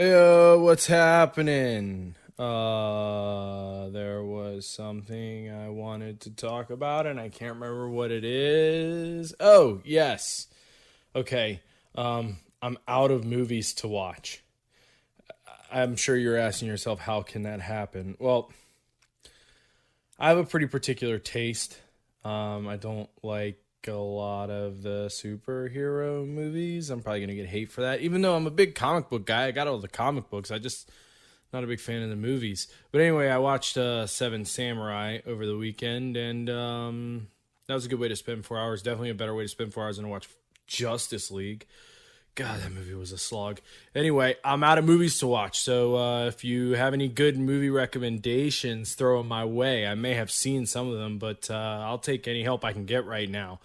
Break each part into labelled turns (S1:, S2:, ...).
S1: Hey, what's happening? There was something I wanted to talk about, and I can't remember what it is. Oh, yes. Okay. I'm out of movies to watch. I'm sure you're asking yourself, how can that happen? Well, I have a pretty particular taste. I don't like a lot of the superhero movies. I'm probably gonna get hate for that, even though I'm a big comic book guy. I got all the comic books. I just not a big fan of the movies. But anyway, I watched Seven Samurai over the weekend, and that was a good way to spend 4 hours. Definitely a better way to spend 4 hours than to watch Justice League. God, that movie was a slog. Anyway, I'm out of movies to watch, so if you have any good movie recommendations, throw them my way. I may have seen some of them, but I'll take any help I can get right now.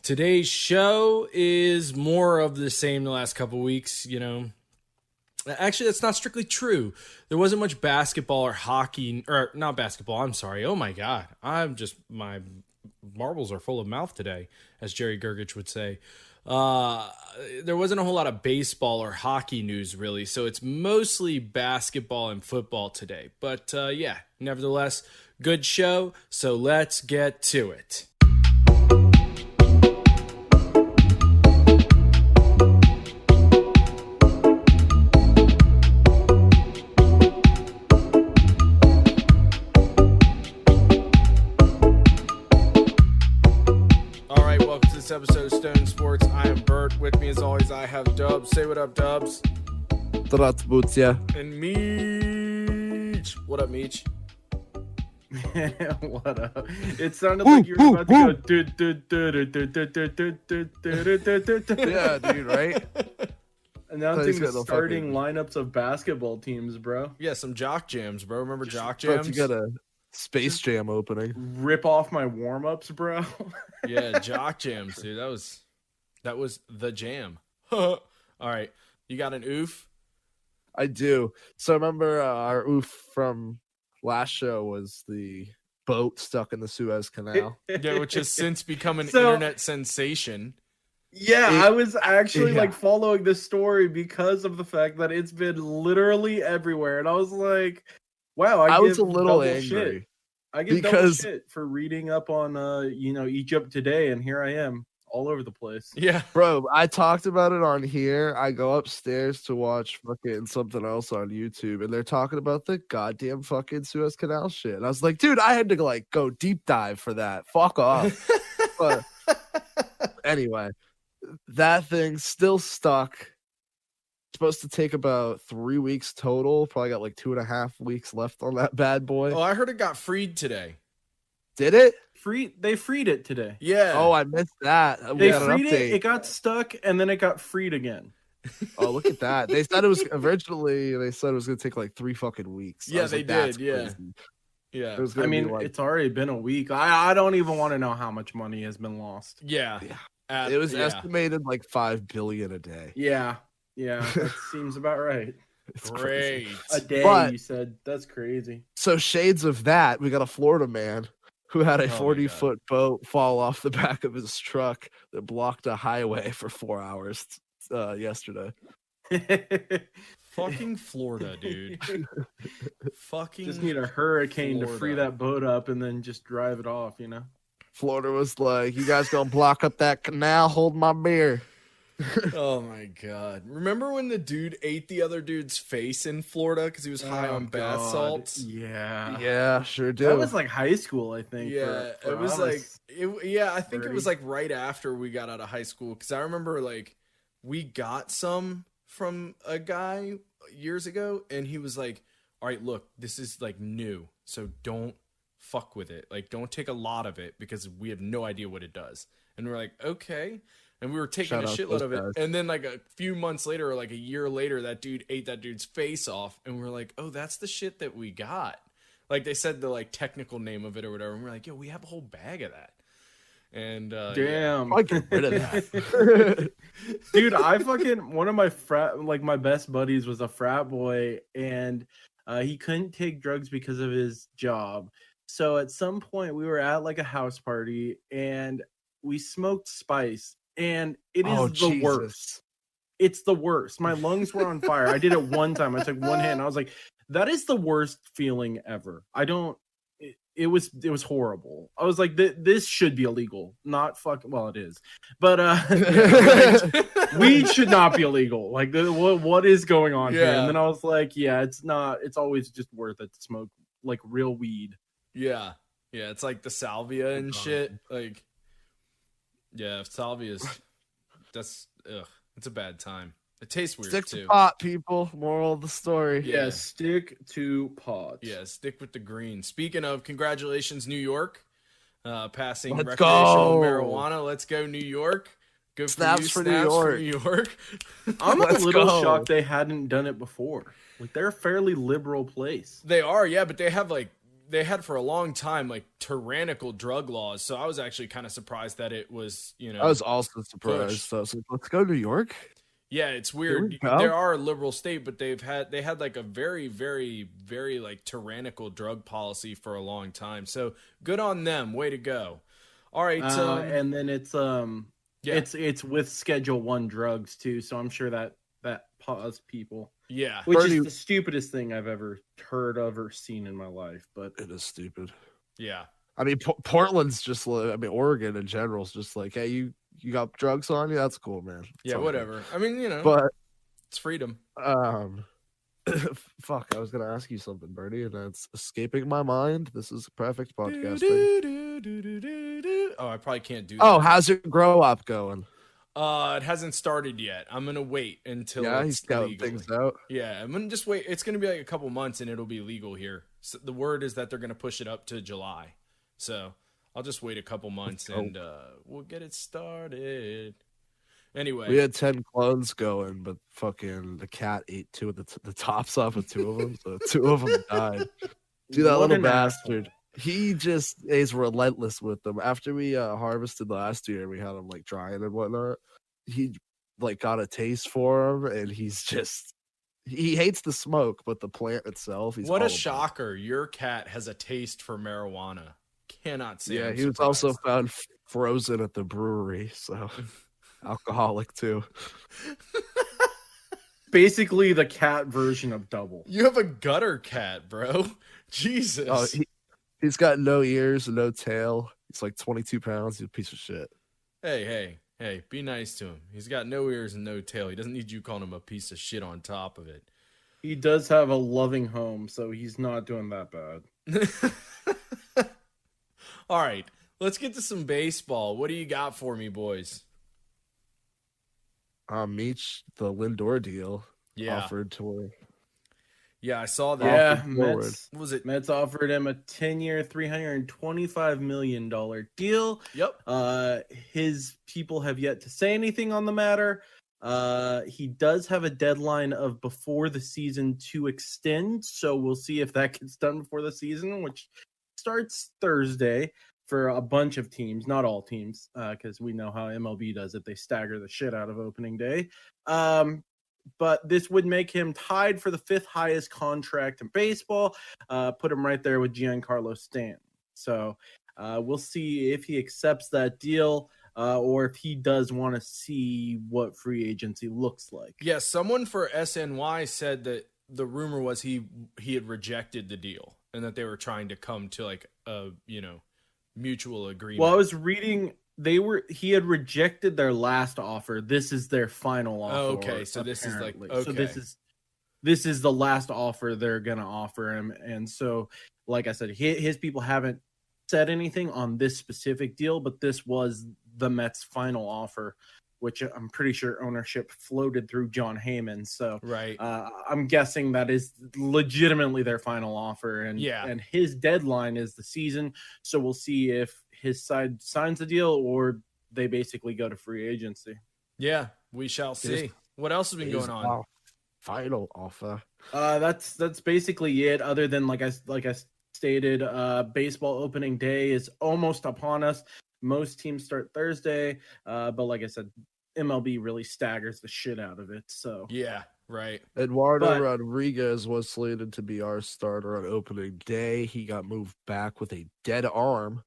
S1: Today's show is more of the same the last couple weeks, you know. Actually, that's not strictly true. There wasn't much basketball or hockey, or not basketball, I'm sorry. Oh my God. My marbles are full of mouth today, as Jerry Gergich would say. There wasn't a whole lot of baseball or hockey news, really, so it's mostly basketball and football today. But yeah, nevertheless, good show, so let's get to it. Episode of Stone Sports. I am Bert. With me as always, I have Dubs. Say what up, Dubs.
S2: Здравствуйте.
S1: And Meech. What up, Meech?
S3: What up? It sounded like you were about to go.
S2: Yeah, dude, right?
S3: Announcing the starting lineups of basketball teams, bro.
S1: Yeah, some jock jams, bro. Remember jock jams?
S2: You got a Space Jam opening.
S3: Rip off my warm-ups, bro.
S1: Yeah, jock jams, dude. That was the jam. All right, you got an oof?
S2: I do. So remember our oof from last show was the boat stuck in the Suez Canal.
S1: Yeah, which has since become an internet sensation.
S3: Yeah, I was actually like following this story because of the fact that it's been literally everywhere, and I was like, wow, I was a little angry. Shit. I get double shit for reading up on Egypt today, and here I am all over the place.
S1: Yeah,
S2: bro, I talked about it on here. I go upstairs to watch fucking something else on YouTube, and they're talking about the goddamn fucking Suez Canal shit. And I was like, dude, I had to like go deep dive for that. Fuck off. But anyway, that thing's still stuck. Supposed to take about 3 weeks total. Probably got like 2.5 weeks left on that bad boy.
S1: Oh, I heard it got freed today.
S2: Did it?
S3: They freed it today.
S1: Yeah.
S2: Oh, I missed that.
S3: They freed it. It got stuck, and then it got freed again.
S2: Oh, look at that. They said it was originally. They said it was going to take like 3 fucking weeks.
S1: Yeah, they did. Yeah. Yeah.
S3: I mean, it's already been a week. I don't even want to know how much money has been lost.
S1: Yeah.
S2: It was estimated like $5 billion a day.
S3: Yeah. Yeah, that seems about right.
S1: It's great.
S3: A day, you said. That's crazy.
S2: So shades of that, we got a Florida man who had a 40-foot boat fall off the back of his truck that blocked a highway for 4 hours yesterday.
S1: Fucking Florida, dude. Fucking
S3: just need a hurricane to free that boat up and then just drive it off, you know?
S2: Florida was like, you guys gonna block up that canal? Hold my beer.
S1: Oh my God. Remember when the dude ate the other dude's face in Florida because he was high on bath salts?
S2: Yeah, sure do.
S3: That was like high school, I think.
S1: Yeah,
S3: for
S1: it was like I think
S3: 30.
S1: it was like right after we got out of high school, because I remember like we got some from a guy years ago, and he was like, all right, look, this is like new, so don't fuck with it. Like, don't take a lot of it because we have no idea what it does. And we're like, okay. And we were taking a shitload of it. And then like a few months later, or like a year later, that dude ate that dude's face off. And we're like, oh, that's the shit that we got. Like, they said the like technical name of it or whatever. And we're like, yo, we have a whole bag of that. And
S3: damn,
S2: I get rid of that.
S3: Dude, I fucking, one of my my best buddies was a frat boy, and he couldn't take drugs because of his job. So at some point we were at like a house party, and we smoked spice. And it is the worst. it's the worst. My lungs were on fire. I did it one time. I took one hit and I was like, that is the worst feeling ever. It was horrible. I was like, this should be illegal. Not fucking, well, it is. But weed should not be illegal. Like, what is going on here? And then I was like, yeah, it's not. It's always just worth it to smoke like real weed.
S1: Yeah. Yeah, it's like the salvia and shit. Like, yeah, salvia's, it's a bad time. It tastes weird,
S2: stick
S1: too.
S2: Stick to pot, people. Moral of the story.
S3: Yeah, stick to pot.
S1: Yeah, stick with the green. Speaking of, congratulations, New York. Passing
S2: Let's
S1: recreational
S2: go.
S1: marijuana. Let's go, New York. Good
S2: Snaps
S1: for
S2: for
S1: you.
S2: New
S1: For
S2: York.
S1: New York.
S3: I'm a little shocked they hadn't done it before. Like, they're a fairly liberal place.
S1: They are, yeah, but they had for a long time like tyrannical drug laws. So I was actually kind of surprised that it was,
S2: I was also surprised. So I was like, let's go New York.
S1: Yeah, it's weird. There are a liberal state, but they had like a very, very, very like tyrannical drug policy for a long time. So good on them. Way to go. All right.
S3: And then it's it's with Schedule 1 drugs too. So I'm sure that paused people.
S1: Yeah.
S3: Which is the stupidest thing I've ever heard of or seen in my life. But
S2: it is stupid.
S1: Yeah.
S2: I mean, Portland's just Oregon in general is just like, hey, you got drugs on you? That's cool, man.
S1: Yeah, whatever. I mean,
S2: but
S1: it's freedom.
S2: Fuck, I was gonna ask you something, Bernie, and it's escaping my mind. This is perfect podcasting.
S1: Oh, I probably can't do that.
S2: Oh, how's your grow up going?
S1: It hasn't started yet. I'm gonna wait until
S2: he's scouting things out.
S1: Yeah, I'm gonna just wait. It's gonna be like a couple months, and it'll be legal here. So the word is that they're gonna push it up to July. So I'll just wait a couple months and we'll get it started. Anyway,
S2: we had 10 clones going, but fucking the cat ate two of the tops off of two of them, so two of them died. Dude, that little bastard. He just is relentless with them. After we harvested last year, we had him like drying and whatnot. He like got a taste for him, and he hates the smoke, but the plant itself.
S1: What a shocker! Your cat has a taste for marijuana. Cannot say.
S2: Yeah, he was also found frozen at the brewery, so alcoholic too.
S3: Basically, the cat version of Double.
S1: You have a gutter cat, bro. Jesus.
S2: Oh, he's got no ears and no tail. He's like 22 pounds. He's a piece of shit.
S1: Hey, be nice to him. He's got no ears and no tail. He doesn't need you calling him a piece of shit on top of it.
S3: He does have a loving home, so he's not doing that bad.
S1: All right, let's get to some baseball. What do you got for me, boys?
S2: Meech, the Lindor deal offered to.
S1: Yeah, I saw that.
S3: Yeah, Mets offered him a 10-year, $325 million deal.
S1: Yep.
S3: His people have yet to say anything on the matter. He does have a deadline of before the season to extend, so we'll see if that gets done before the season, which starts Thursday for a bunch of teams, not all teams, because we know how MLB does it. They stagger the shit out of opening day. But this would make him tied for the 5th highest contract in baseball, put him right there with Giancarlo Stanton. So we'll see if he accepts that deal or if he does want to see what free agency looks like.
S1: Yeah, someone for SNY said that the rumor was he had rejected the deal and that they were trying to come to like a, mutual agreement.
S3: Well, I was reading he had rejected their last offer. This is their final offer.
S1: Oh, okay. So this is like, okay.
S3: So this is the last offer they're going to offer him. And so, like I said, his people haven't said anything on this specific deal, but this was the Mets' final offer, which I'm pretty sure ownership floated through John Heyman. So
S1: right.
S3: I'm guessing that is legitimately their final offer. And his deadline is the season. So we'll see if his side signs the deal or they basically go to free agency.
S1: Yeah, we shall see. What else has been going on?
S2: Final offer.
S3: That's basically it. Other than like I stated, baseball opening day is almost upon us. Most teams start Thursday, but like I said, MLB really staggers the shit out of it. So
S1: yeah, right.
S2: Eduardo Rodriguez was slated to be our starter on opening day. He got moved back with a dead arm.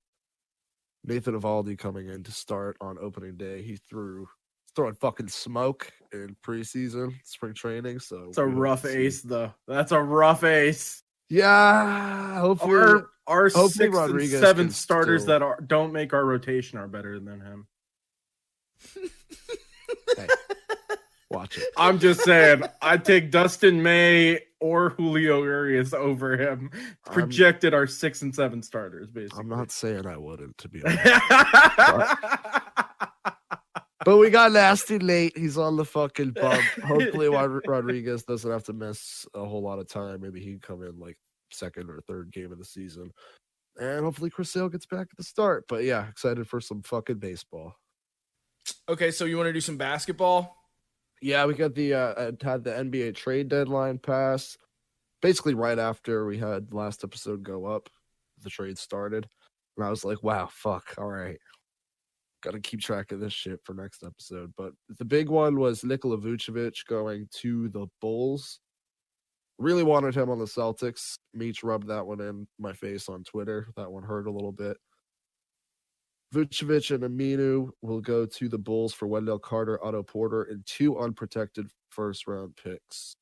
S2: Nathan Eovaldi coming in to start on opening day. He threw throwing fucking smoke in preseason, spring training. So
S3: it's a rough ace, though. That's a rough ace.
S2: Yeah, hopefully
S3: our
S2: hopefully
S3: 6th and 7th starters that don't make our rotation are better than him.
S2: Hey, watch it.
S3: I'm just saying, I'd take Dustin May or Julio Urias over him. Projected our 6 and 7 starters, basically.
S2: I'm not saying I wouldn't, to be honest. But we got Nasty late. He's on the fucking bump. Hopefully Rodriguez doesn't have to miss a whole lot of time. Maybe he can come in like second or third game of the season. And hopefully Chris Sale gets back at the start. But yeah, excited for some fucking baseball.
S1: Okay, so you want to do some basketball?
S2: Yeah, we got had the NBA trade deadline pass. Basically right after we had last episode go up, the trade started. And I was like, wow, fuck, all right. Got to keep track of this shit for next episode. But the big one was Nikola Vuchevich going to the Bulls. Really wanted him on the Celtics. Meech rubbed that one in my face on Twitter. That one hurt a little bit. Vuchevich and Aminu will go to the Bulls for Wendell Carter, Otto Porter, and 2 unprotected first-round picks.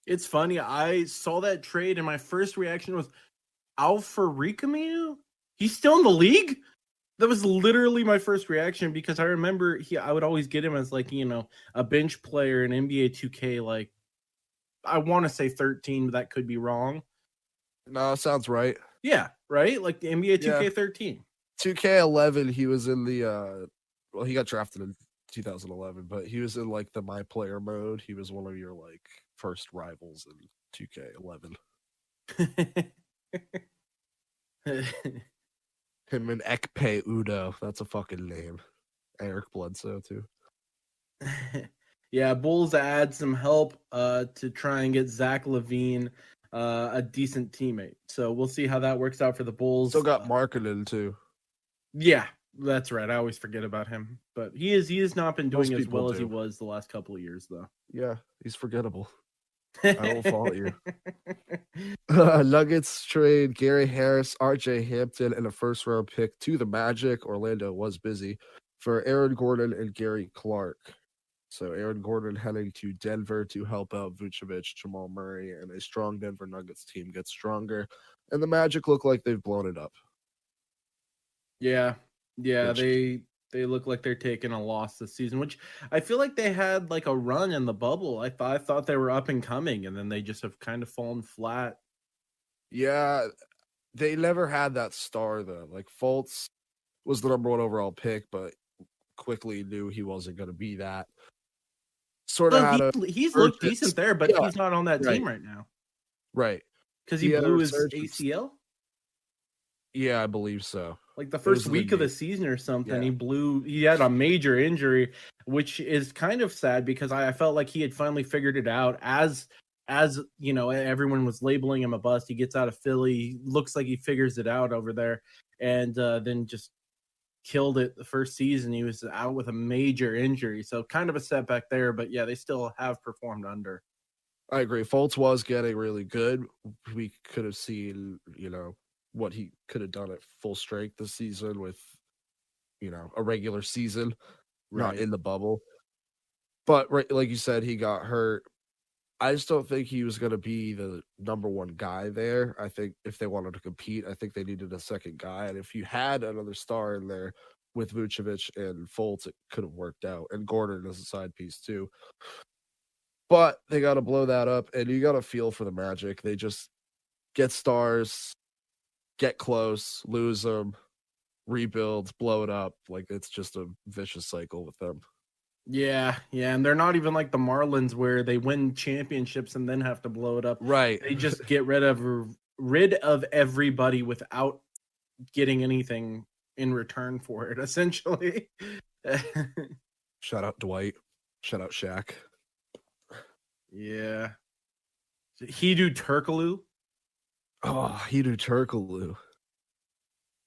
S3: It's funny. I saw that trade, and my first reaction was, Al-Farouq Aminu? He's still in the league? That was literally my first reaction because I remember I would always get him as like, a bench player in NBA 2K. Like, I want to say 13, but that could be wrong.
S2: No, sounds right.
S3: Yeah, right? Like the NBA 2K13.
S2: 2K11, he was in the, he got drafted in 2011, but he was in like the My Player mode. He was one of your like first rivals in 2K11. Him and Ekpe Udo. That's a fucking name. Eric Bledsoe, too.
S3: Yeah, Bulls add some help to try and get Zach LaVine a decent teammate. So we'll see how that works out for the Bulls.
S2: Still got Markkanen, too.
S3: Yeah, that's right. I always forget about him. But he has not been doing as well as he was the last couple of years, though.
S2: Yeah, he's forgettable. I won't fault you. Nuggets trade Gary Harris, RJ Hampton, and a first-round pick to the Magic. Orlando was busy for Aaron Gordon and Gary Clark. So Aaron Gordon heading to Denver to help out Vuchevich, Jamal Murray, and a strong Denver Nuggets team gets stronger. And the Magic look like they've blown it up.
S3: Yeah, they look like they're taking a loss this season, which I feel like they had like a run in the bubble. I thought they were up and coming, and then they just have kind of fallen flat.
S2: Yeah, they never had that star, though. Like, Fultz was the number 1 overall pick, but quickly knew he wasn't going to be that.
S3: He's looked decent there, but he's not on that team right now.
S2: Right.
S3: Because he blew his ACL?
S2: Yeah, I believe so.
S3: Like the first week of the season or something, he had a major injury, which is kind of sad because I felt like he had finally figured it out. As everyone was labeling him a bust. He gets out of Philly, looks like he figures it out over there, and then just killed it the first season. He was out with a major injury, so kind of a setback there, but yeah, they still have performed under.
S2: I agree. Fultz was getting really good. We could have seen, what he could have done at full strength this season with, a regular season, not in the bubble. But like you said, he got hurt. I just don't think he was going to be the number 1 guy there. I think if they wanted to compete, I think they needed a second guy. And if you had another star in there with Vuchevich and Fultz, it could have worked out. And Gordon is a side piece too. But they got to blow that up. And you got to feel for the Magic. They just get stars, get close, lose them, rebuild, blow it up. Like, it's just a vicious cycle with them.
S3: Yeah, and they're not even like the Marlins where they win championships and then have to blow it up.
S2: Right.
S3: They just get rid of everybody without getting anything in return for it, essentially.
S2: Shout out Dwight. Shout out Shaq.
S3: Yeah. Hedo Turkoglu.
S2: Oh, Hedo Turkoglu.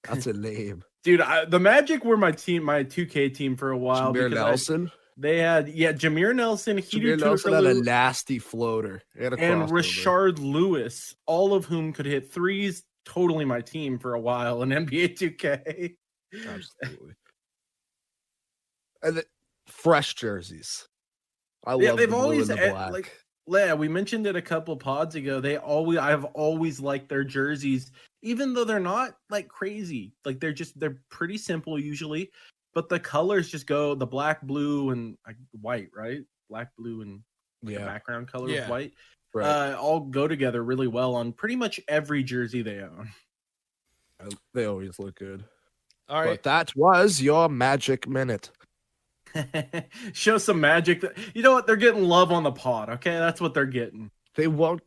S2: That's a name.
S3: Dude, the Magic were my 2K team for a while.
S2: Jameer Nelson.
S3: They had, Jameer Nelson,
S2: Jameer Nelson had a nasty floater. And
S3: Rashard Lewis, all of whom could hit threes. Totally my team for a while in NBA 2K.
S2: Absolutely. And fresh jerseys. I love the blue and the black.
S3: Yeah, we mentioned it a couple pods ago. I've always liked their jerseys, even though they're not like crazy. Like they're pretty simple usually, but the colors just go the black, blue, and like white, right? Black, blue, and the background color is white. Right. All go together really well on pretty much every jersey they own.
S2: They always look good.
S1: All right,
S2: but that was your magic minute.
S3: Show some magic. You know what? They're getting love on the pod. Okay, that's what they're getting.
S2: They won't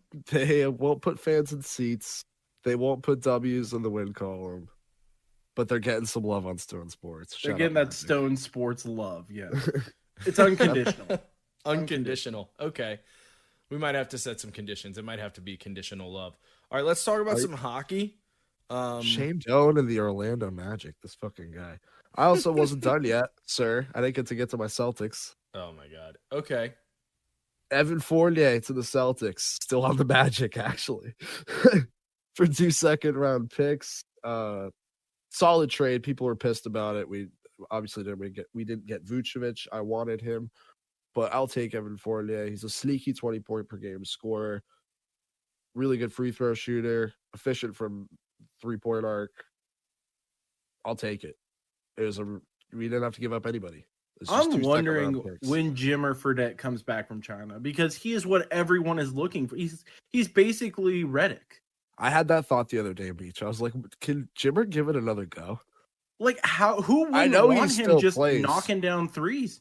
S2: put fans in seats. They won't put W's in the win column. But they're getting some love on Stone Sports.
S3: They're getting that Stone Sports love. Yeah, it's unconditional.
S1: Unconditional. Okay, we might have to set some conditions. It might have to be conditional love. All right, let's talk about some hockey.
S2: Shane Doan and the Orlando Magic. This fucking guy. I also wasn't done yet, sir. I didn't get to my Celtics.
S1: Oh my god. Okay.
S2: Evan Fournier to the Celtics. Still on the Magic, actually. For 2 second-round picks. Solid trade. People were pissed about it. We obviously didn't get Vuchevich. I wanted him. But I'll take Evan Fournier. He's a sneaky 20-point per game scorer. Really good free throw shooter. Efficient from 3-point arc. I'll take it. We didn't have to give up anybody.
S3: I'm wondering when Jimmer Fredette comes back from China, because he is what everyone is looking for. He's basically Redick.
S2: I had that thought the other day, Beach. I was like, can Jimmer give it another go?
S3: Like who would want him just knocking down threes?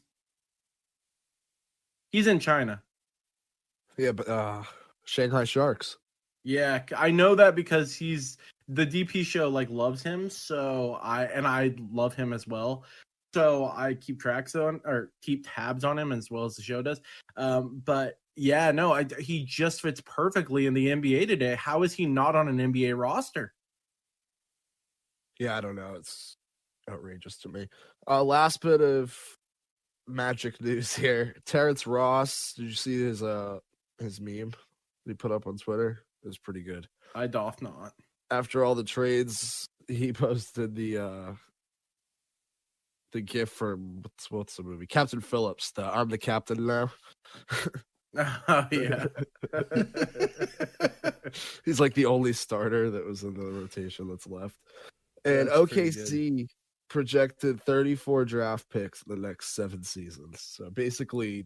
S3: He's in China.
S2: Yeah, but Shanghai Sharks.
S3: Yeah, I know that because the DP show loves him, so I love him as well. So I keep tabs on him as well as the show does. But yeah, no, he just fits perfectly in the NBA today. How is he not on an NBA roster?
S2: Yeah, I don't know. It's outrageous to me. Last bit of Magic news here. Terrence Ross, did you see his meme he put up on Twitter? It was pretty good.
S3: I doth not.
S2: After all the trades, he posted the GIF from what's the movie? Captain Phillips. I'm the captain now.
S3: Oh yeah.
S2: He's like the only starter that was in the rotation that's left. And that's OKC projected 34 draft picks in the next 7 seasons. So basically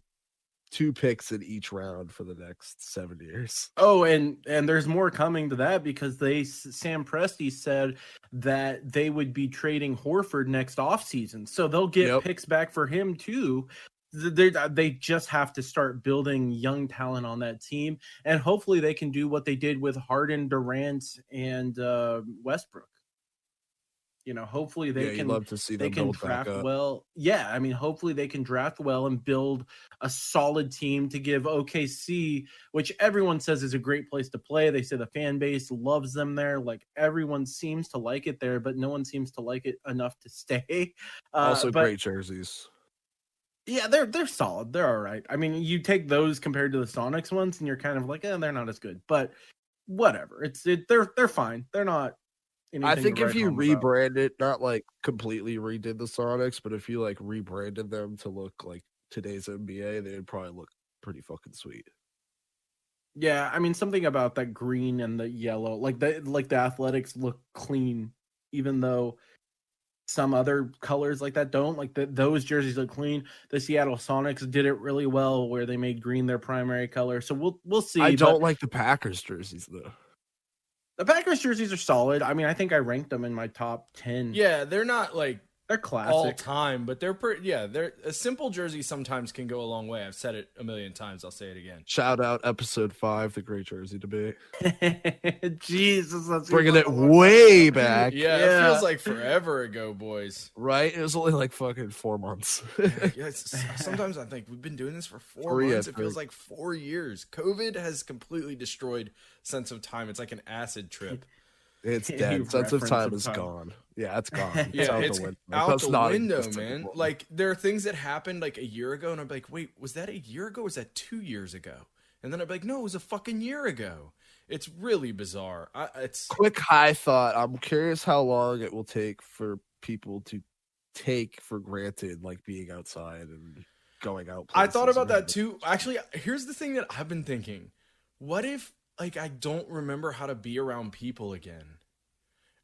S2: 2 picks in each round for the next 7 years.
S3: Oh, and there's more coming to that, because Sam Presti said that they would be trading Horford next offseason. So they'll get picks back for him too. They just have to start building young talent on that team, and hopefully they can do what they did with Harden, Durant, and Westbrook. You know, hopefully they can love to see them draft well. Yeah, I mean, hopefully they can draft well and build a solid team to give OKC, which everyone says is a great place to play. They say the fan base loves them there. Like, everyone seems to like it there, but no one seems to like it enough to stay.
S2: Also, great jerseys.
S3: Yeah, they're solid. They're all right. I mean, you take those compared to the Sonics ones, and you're kind of like, they're not as good. But whatever. They're fine. They're not.
S2: I think if you rebrand it, not like completely redid the Sonics, but if you like rebranded them to look like today's NBA, they'd probably look pretty fucking sweet.
S3: Yeah, I mean, something about that green and the yellow, like the Athletics look clean, even though some other colors like that don't. Like those jerseys look clean. The Seattle Sonics did it really well, where they made green their primary color. So we'll see.
S2: I don't like the Packers jerseys though.
S3: The Packers jerseys are solid. I mean, I think I ranked them in my top 10.
S1: Yeah, they're not like
S3: they're classic
S1: all time, but they're they're a simple jersey sometimes can go a long way. I've said it a million times. I'll say it again.
S2: Shout out episode 5, the great jersey debate.
S3: Jesus, that's
S2: bringing it way back.
S1: Yeah, it feels like forever ago, boys.
S2: Right? It was only like fucking 4 months.
S1: Sometimes I think we've been doing this for 4 months. It feels like 4 years. COVID has completely destroyed sense of time. It's like an acid trip.
S2: It's dead. Sense of time is gone. Yeah, it's gone.
S1: It's out the window, man. Like, there are things that happened like a year ago, and I'm like, wait, was that a year ago or was that 2 years ago? And then I'm like, no, it was a fucking year ago. It's really bizarre. It's
S2: quick high thought. I'm curious how long it will take for people to take for granted, like, being outside and going out.
S1: I thought about that too. Actually, here's the thing that I've been thinking. What if like I don't remember how to be around people again?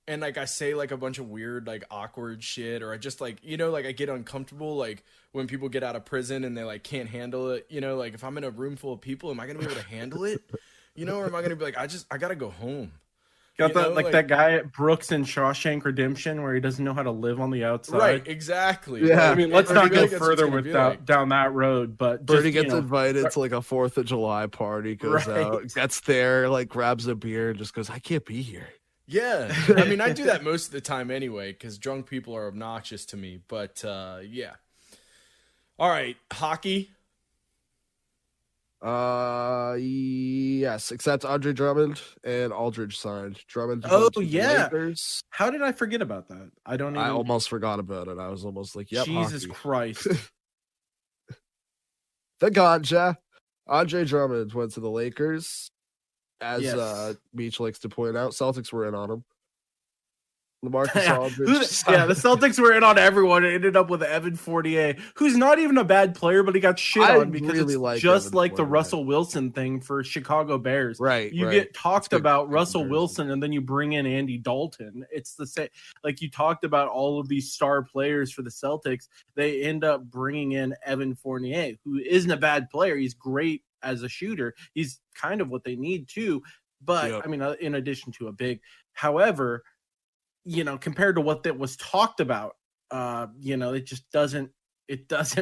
S1: And like I say like a bunch of weird like awkward shit, or I just like, you know, like I get uncomfortable like when people get out of prison and they like can't handle it, you know, like if I'm in a room full of people, am I gonna be able to handle it? You know, or am I gonna be like I gotta go home?
S3: Got that like that guy at Brooks in Shawshank Redemption where he doesn't know how to live on the outside.
S1: Right, exactly.
S2: Yeah,
S3: I mean, let's not go further with down that road. But
S2: Birdie gets invited to like a 4th of July party, goes out, gets there, like grabs a beer, and just goes, "I can't be here."
S1: Yeah, I mean, I do that most of the time anyway, because drunk people are obnoxious to me. But yeah. All right, hockey.
S2: Yes, except Andre Drummond and Aldridge signed. Drummond.
S3: Oh yeah. Lakers. How did I forget about that? I
S2: almost forgot about it. I was almost like, "Yep."
S3: Jesus
S2: hockey.
S3: Christ.
S2: The ganja. Andre Drummond went to the Lakers. As Beach likes to point out, Celtics were in on him. LaMarcus Aldridge.
S3: The Celtics were in on everyone. It ended up with Evan Fournier, who's not even a bad player, but he got shit on because really it's just Evan like Fournier. The Russell Wilson thing for Chicago Bears.
S2: Right.
S3: You get talked about Russell Wilson, and then you bring in Andy Dalton. It's the same. Like you talked about all of these star players for the Celtics. They end up bringing in Evan Fournier, who isn't a bad player. He's great as a shooter. He's kind of what they need too. But I mean, in addition to a big, however, you know, compared to what that was talked about, you know, it just doesn't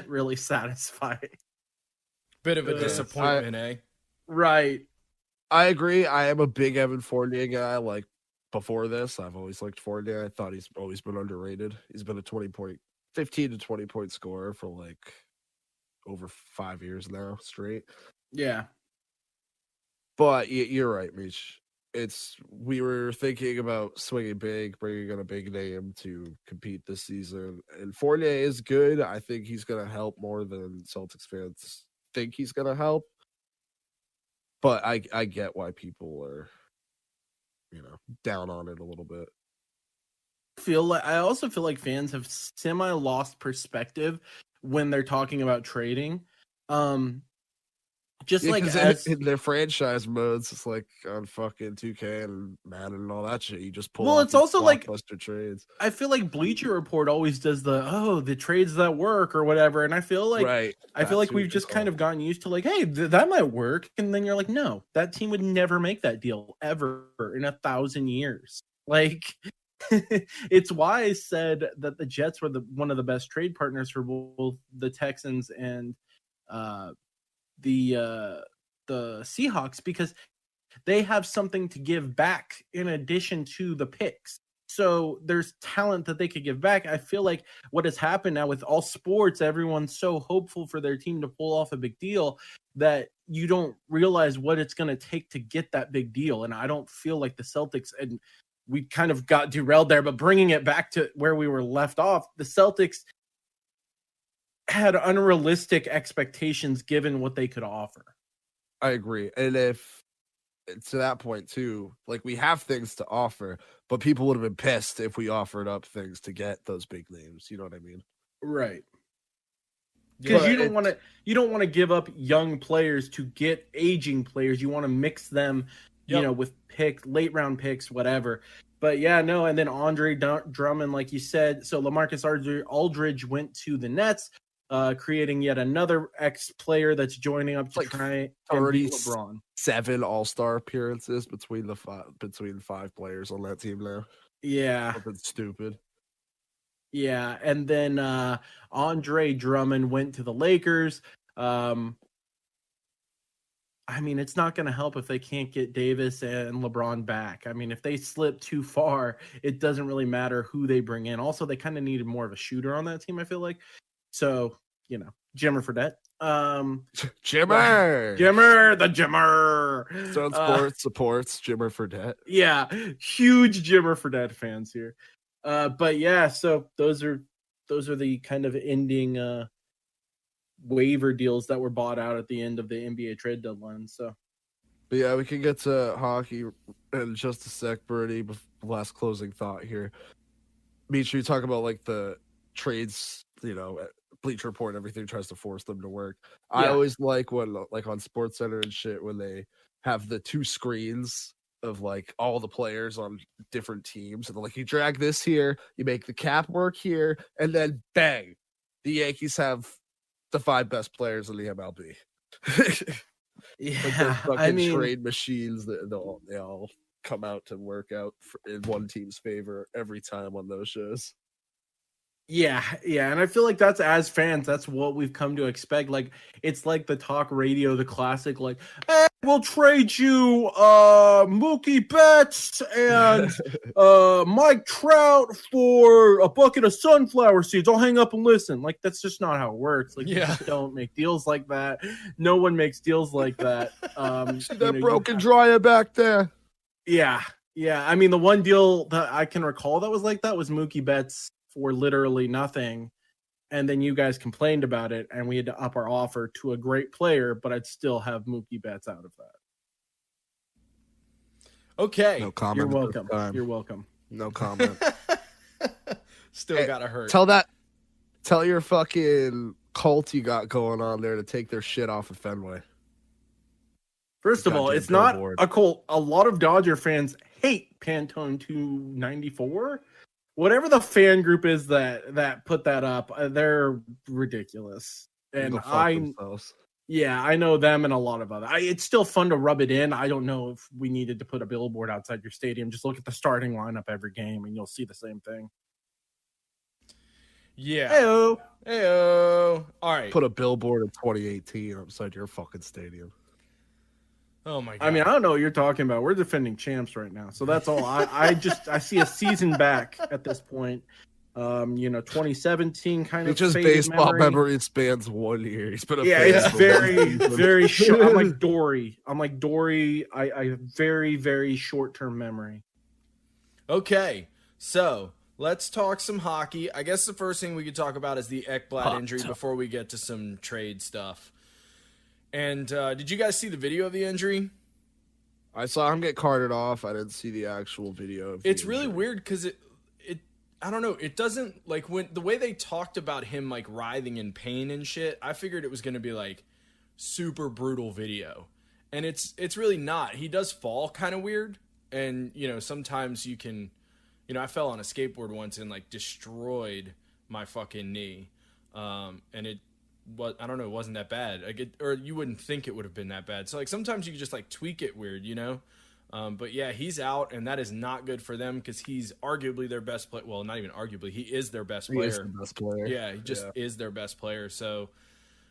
S3: really satisfy.
S1: Bit of a disappointment, eh?
S3: Right.
S2: I agree. I am a big Evan Fournier guy. Like before this, I've always liked Fournier. I thought he's always been underrated. He's been a 15 to 20 point scorer for like over 5 years now straight.
S3: Yeah.
S2: But you're right, Mitch. We were thinking about swinging big, bringing in a big name to compete this season. And Fournier is good. I think he's going to help more than Celtics fans think he's going to help. But I get why people are, you know, down on it a little bit.
S3: I also feel like fans have semi lost perspective when they're talking about trading.
S2: In their franchise modes, it's like on fucking 2K and Madden and all that shit. You just pull.
S3: Well, it's also like
S2: trades.
S3: I feel like Bleacher Report always does the trades that work or whatever, and I feel like we've just kind of gotten used to like, hey, that might work, and then you're like, no, that team would never make that deal ever in 1,000 years. Like, it's why I said that the Jets were one of the best trade partners for both the Texans and the Seahawks, because they have something to give back in addition to the picks. So there's talent that they could give back. I feel like what has happened now with all sports, everyone's so hopeful for their team to pull off a big deal that you don't realize what it's going to take to get that big deal. And I don't feel like the Celtics, and we kind of got derailed there, but bringing it back to where we were left off, the Celtics had unrealistic expectations given what they could offer.
S2: I agree. And if to that point too, like we have things to offer, but people would have been pissed if we offered up things to get those big names. You know what I mean?
S3: Right. Because you don't want to give up young players to get aging players. You want to mix them, you know, with late round picks, whatever. But yeah, no. And then Andre Drummond, like you said, so LaMarcus Aldridge went to the Nets. Creating yet another ex-player that's joining up to try and beat LeBron.
S2: 7 All-Star appearances between five players on that team now.
S3: Yeah,
S2: something stupid.
S3: Yeah, and then Andre Drummond went to the Lakers. I mean, it's not going to help if they can't get Davis and LeBron back. I mean, if they slip too far, it doesn't really matter who they bring in. Also, they kind of needed more of a shooter on that team, I feel like. So, you know, Jimmer Fredette.
S2: Jimmer,
S3: the Jimmer.
S2: Stone Sports supports Jimmer Fredette.
S3: Yeah, huge Jimmer Fredette fans here. But yeah, so those are the kind of ending waiver deals that were bought out at the end of the NBA trade deadline. So,
S2: but yeah, we can get to hockey in just a sec, Birdie. Last closing thought here. Mitch, you talk about like the trades, you know, Bleacher Report and everything tries to force them to work.
S3: Yeah.
S2: I always like when, like on SportsCenter and shit, when they have the 2 screens of like all the players on different teams, and like you drag this here, you make the cap work here, and then bang, the Yankees have the 5 best players in the MLB.
S3: Yeah,
S2: like
S3: I mean,
S2: trade machines that they all come out to work out in one team's favor every time on those shows.
S3: Yeah, and I feel like that's, as fans, that's what we've come to expect. Like, it's like the talk radio, the classic, like, hey, we'll trade you Mookie Betts and Mike Trout for a bucket of sunflower seeds. I'll hang up and listen. Like, that's just not how it works. Like, you just don't make deals like that. No one makes deals like that.
S2: See that broken dryer back there?
S3: Yeah. I mean, the one deal that I can recall that was like that was Mookie Betts for literally nothing, and then you guys complained about it, and we had to up our offer to a great player, but I'd still have Mookie Betts out of that.
S1: Okay.
S2: No comment.
S3: You're welcome. You're welcome.
S2: No comment.
S1: Still gotta hurt.
S2: Tell your fucking cult you got going on there to take their shit off of Fenway.
S3: First of all, it's not a cult. A lot of Dodger fans hate Pantone 294. Whatever the fan group is that put that up, they're ridiculous. And I know them and a lot of other. It's still fun to rub it in. I don't know if we needed to put a billboard outside your stadium. Just look at the starting lineup every game, and you'll see the same thing.
S1: Yeah.
S3: Heyo.
S1: All right.
S2: Put a billboard in 2018 outside your fucking stadium.
S1: Oh my God.
S3: I mean, I don't know what you're talking about. We're defending champs right now, so that's all. I see a season back at this point. 2017 kind of.
S2: It's just baseball memory. It spans 1 year. He's been
S3: it's very short. I'm like Dory. I have very, very short-term memory.
S1: Okay, so let's talk some hockey. I guess the first thing we could talk about is the Ekblad injury before we get to some trade stuff. And did you guys see the video of the injury?
S2: I saw him get carted off. I didn't see the actual video of
S1: It's really weird because it I don't know, it doesn't, like, when the way they talked about him like writhing in pain and shit, I figured it was going to be like super brutal video. And it's really not. He does fall kind of weird, and sometimes you can, I fell on a skateboard once and like destroyed my fucking knee. And it I don't know, it wasn't that bad. Or you wouldn't think it would have been that bad. So like sometimes you can just like tweak it weird, But yeah, he's out, and that is not good for them because he's arguably their best player. Well, not even arguably, he is their best player.
S2: He is the best player.
S1: Yeah, he just is their best player. So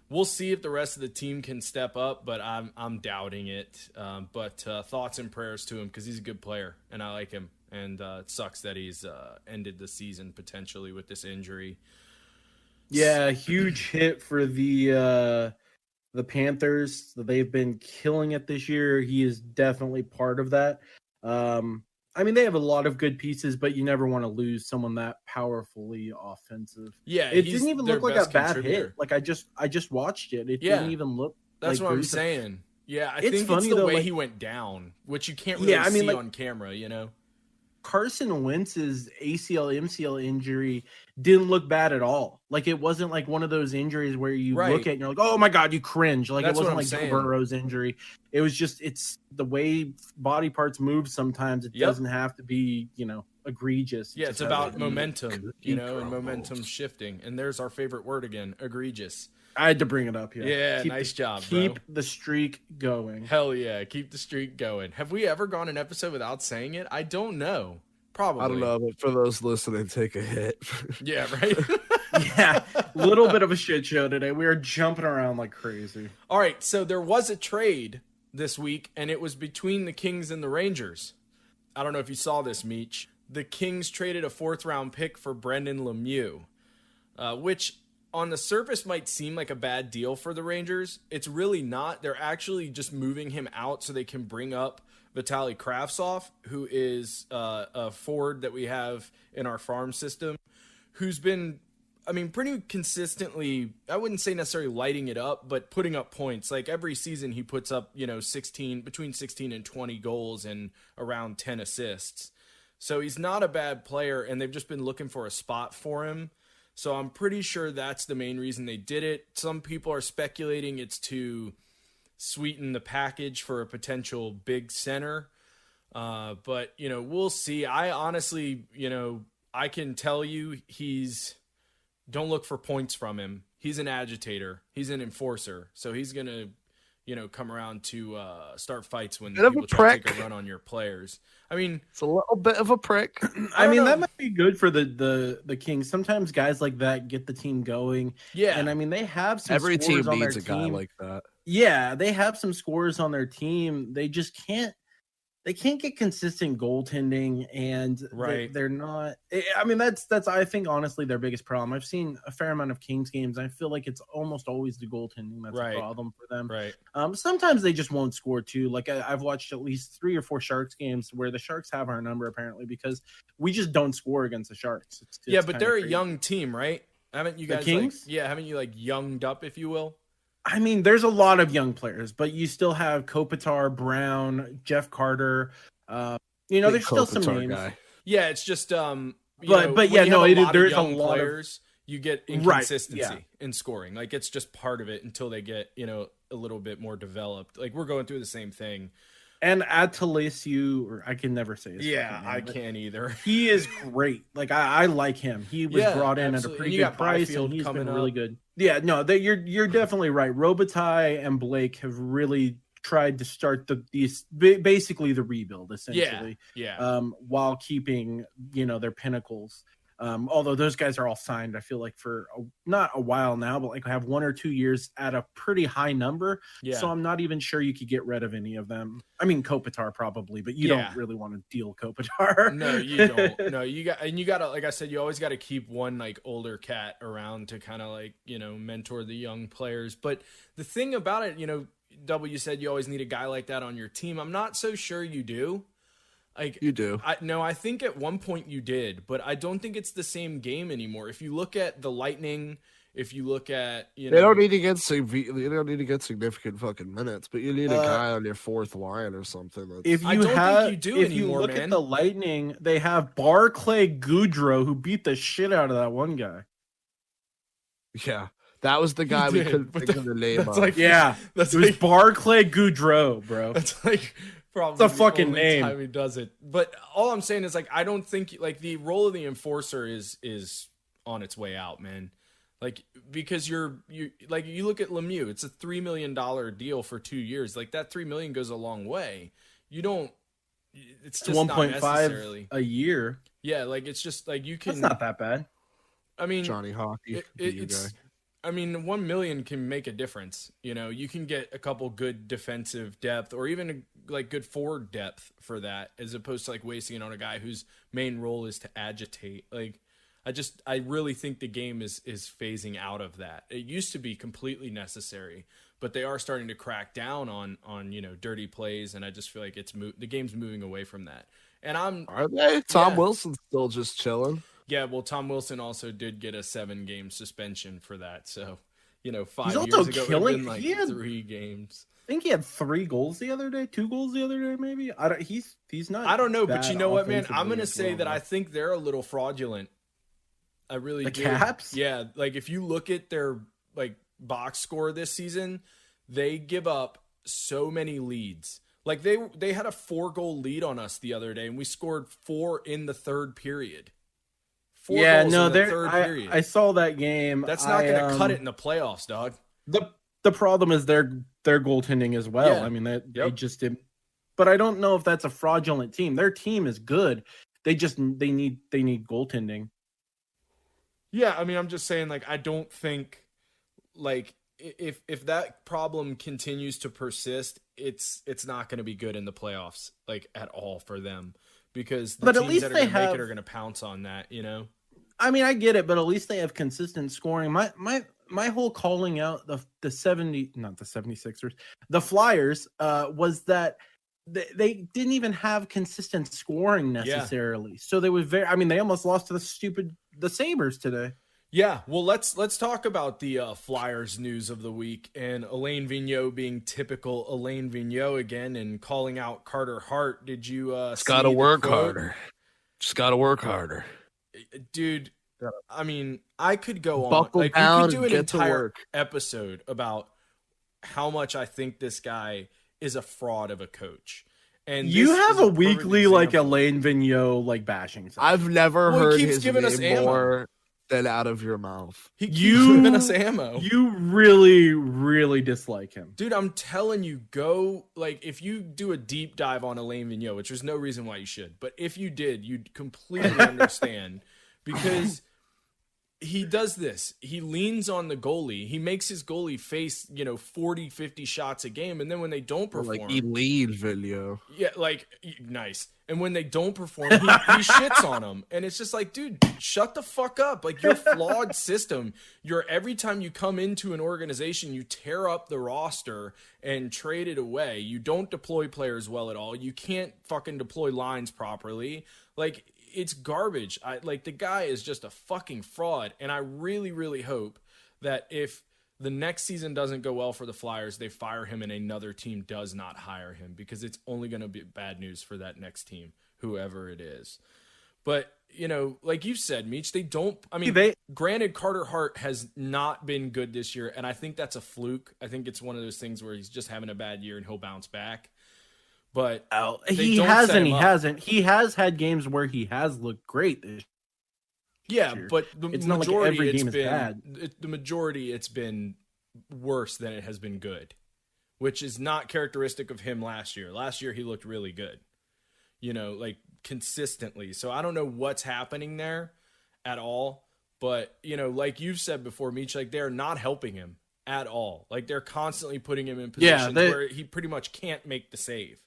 S1: we'll see if the rest of the team can step up, but I'm doubting it. But thoughts and prayers to him because he's a good player and I like him. And it sucks that he's ended the season potentially with this injury.
S3: Yeah, huge hit for the Panthers. They've been killing it this year. He is definitely part of that. I mean, they have a lot of good pieces, but you never want to lose someone that powerfully offensive.
S1: Yeah,
S3: it didn't even look like a bad hit. Like I just watched it. It didn't even look.
S1: That's
S3: like
S1: what I'm saying. Yeah, I think funny it's the way he went down, which you can't really see on camera.
S3: Carson Wentz's ACL MCL injury didn't look bad at all. Like it wasn't like one of those injuries where you look at it and you're like, oh my God, you cringe. Like it wasn't like Joe Burrow's injury. It was just, it's the way body parts move sometimes. It doesn't have to be, egregious.
S1: Yeah, it's about momentum, and momentum shifting. And there's our favorite word again, egregious.
S3: I had to bring it up.
S1: Yeah, nice job, bro.
S3: Keep the streak going.
S1: Hell yeah, keep the streak going. Have we ever gone an episode without saying it? I don't know. Probably.
S2: I don't know, but for those listening, take a hit.
S1: Yeah, right?
S3: Yeah, a little bit of a shit show today. We are jumping around like crazy.
S1: All right, so there was a trade this week, and it was between the Kings and the Rangers. I don't know if you saw this, Meech. The Kings traded a 4th-round pick for Brendan Lemieux, which on the surface might seem like a bad deal for the Rangers. It's really not. They're actually just moving him out so they can bring up Vitaly Kravtsov, who is a forward that we have in our farm system, who's been, pretty consistently, I wouldn't say necessarily lighting it up, but putting up points. Like every season he puts up, between 16 and 20 goals and around 10 assists. So he's not a bad player, and they've just been looking for a spot for him. So I'm pretty sure that's the main reason they did it. Some people are speculating it's to sweeten the package for a potential big center. But, we'll see. I honestly, I can tell you don't look for points from him. He's an agitator. He's an enforcer. So he's going to, come around to start fights when people try to take a run on your players. I mean,
S2: it's a little bit of a prick.
S3: I mean, that might be good for the Kings. Sometimes guys like that get the team going.
S1: Yeah.
S3: And I mean, they have some
S2: every team
S3: on
S2: needs
S3: their
S2: a guy like that.
S3: Yeah, they have some scorers on their team. They just can't get consistent goaltending, and they're not. I mean, that's I think honestly their biggest problem. I've seen a fair amount of Kings games. I feel like it's almost always the goaltending that's a problem for them.
S1: Right.
S3: Sometimes they just won't score too. Like I've watched at least 3 or 4 Sharks games where the Sharks have our number apparently because we just don't score against the Sharks. It's
S1: but they're crazy. A young team, right? Haven't you guys
S3: the Kings?
S1: Haven't you younged up, if you will?
S3: I mean, there's a lot of young players, but you still have Kopitar, Brown, Jeff Carter. There's still some names. Guy.
S1: Yeah, it's just there's
S3: a lot of
S1: players. You get inconsistency in scoring. It's just part of it until they get a little bit more developed. We're going through the same thing.
S3: And Atalasiu, or I can never say his name.
S1: I can't either.
S3: He is great. I like him. He was brought in at a pretty good price, and he's been really good. Yeah, no, you're definitely right. Robitaille and Blake have really tried to start basically the rebuild essentially. While keeping their pinnacles. Although those guys are all signed, I feel like for not a while now, but have 1 or 2 years at a pretty high number. Yeah. So I'm not even sure you could get rid of any of them. I mean, Kopitar probably, but you don't really want to deal Kopitar.
S1: No, you don't. No, you got to, like I said, you always got to keep one older cat around to kind of mentor the young players. But the thing about it, W said you always need a guy like that on your team. I'm not so sure you do.
S2: You do.
S1: I think at one point you did, but I don't think it's the same game anymore. If you look at the Lightning, if you look at
S2: they don't need to get significant fucking minutes, but you need a guy on your fourth line or something.
S3: If you look at the Lightning, they have Barclay Goodrow who beat the shit out of that one guy.
S2: Yeah. That was the guy we couldn't think of the name of.
S3: It was Barclay Goodrow, bro.
S1: That's probably
S3: the fucking name.
S1: Time he does it. But all I'm saying is I don't think the role of the enforcer is on its way out, man. Because you look at Lemieux, it's a $3 million deal for 2 years. That $3 million goes a long way. It's just
S3: 1.5 a year.
S1: Yeah, it's just you can.
S3: That's not that bad.
S1: I mean,
S2: Johnny Hockey.
S1: It's. I mean, 1 million can make a difference. You can get a couple good defensive depth, or even good forward depth for that, as opposed to wasting it on a guy whose main role is to agitate. I really think the game is phasing out of that. It used to be completely necessary, but they are starting to crack down on dirty plays, and I just feel like the game's moving away from that. And
S2: are they? Tom Wilson's still just chilling.
S1: Yeah, well, Tom Wilson also did get a 7-game suspension for that. So, 5
S3: years
S1: ago, it would have been
S3: 3
S1: games.
S3: I think he had 3 goals the other day, 2 goals the other day, maybe. He's not.
S1: I don't know, but you know what, man? I'm gonna say that I think they're a little fraudulent. I really do.
S3: The Caps?
S1: Yeah, if you look at their box score this season, they give up so many leads. They had a 4-goal lead on us the other day, and we scored 4 in the third period. 4 goals in the third period.
S3: I saw that game.
S1: That's not going to cut it in the playoffs, dog.
S3: The problem is their goaltending as well. Yeah. I mean, they just did. But I don't know if that's a fraudulent team. Their team is good. They need goaltending.
S1: Yeah, I mean, I'm just saying, I don't think, if that problem continues to persist, it's not going to be good in the playoffs, at all for them. Because the teams that are going to make it are going to pounce on that,
S3: I mean, I get it, but at least they have consistent scoring. My whole calling out the 76ers, the Flyers, was that they didn't even have consistent scoring necessarily. Yeah. So they was they almost lost to the Sabres today.
S1: Yeah, well, let's talk about the Flyers news of the week, and Alain Vigneault being typical Alain Vigneault again and calling out Carter Hart. Did you
S2: Just got to work harder. Just got to work harder.
S1: Dude, I mean, I could go on.
S2: Buckle
S1: like
S2: down
S1: we could do
S2: and
S1: an
S2: get to
S1: entire
S2: work.
S1: episode about how much I think this guy is a fraud of a coach. And
S3: you have a weekly like
S1: example.
S3: Alain Vigneault like bashing session.
S2: I've never heard
S1: keeps
S2: his
S1: giving
S2: name
S1: us ammo.
S2: more than out of your mouth.
S1: He keeps giving us ammo.
S3: You really, really dislike him.
S1: Dude, I'm telling you, go, like, if you do a deep dive on Alain Vigneault, which there's no reason why you should, but if you did, you'd completely understand, because he does this. He leans on the goalie. He makes his goalie face, 40, 50 shots a game, and then when they don't perform...
S2: Like, elite video.
S1: Yeah, like, nice. And when they don't perform, he shits on them. And it's just like, dude, shut the fuck up. Like, your flawed system. Every time you come into an organization, you tear up the roster and trade it away. You don't deploy players well at all. You can't fucking deploy lines properly. Like, it's garbage. The guy is just a fucking fraud. And I really, really hope that if the next season doesn't go well for the Flyers, they fire him and another team does not hire him, because it's only going to be bad news for that next team, whoever it is. But, like you said, Meech, granted, Carter Hart has not been good this year, and I think that's a fluke. I think it's one of those things where he's just having a bad year and he'll bounce back. But
S3: he hasn't. He has had games where he has looked great this year.
S1: But the
S3: it's
S1: majority,
S3: not like every game
S1: is
S3: bad.
S1: The majority, it's been worse than it has been good, which is not characteristic of him last year. Last year, he looked really good, consistently. So I don't know what's happening there at all. But, like you've said before, Meech, like, they're not helping him at all. Like, they're constantly putting him in positions where he pretty much can't make the save,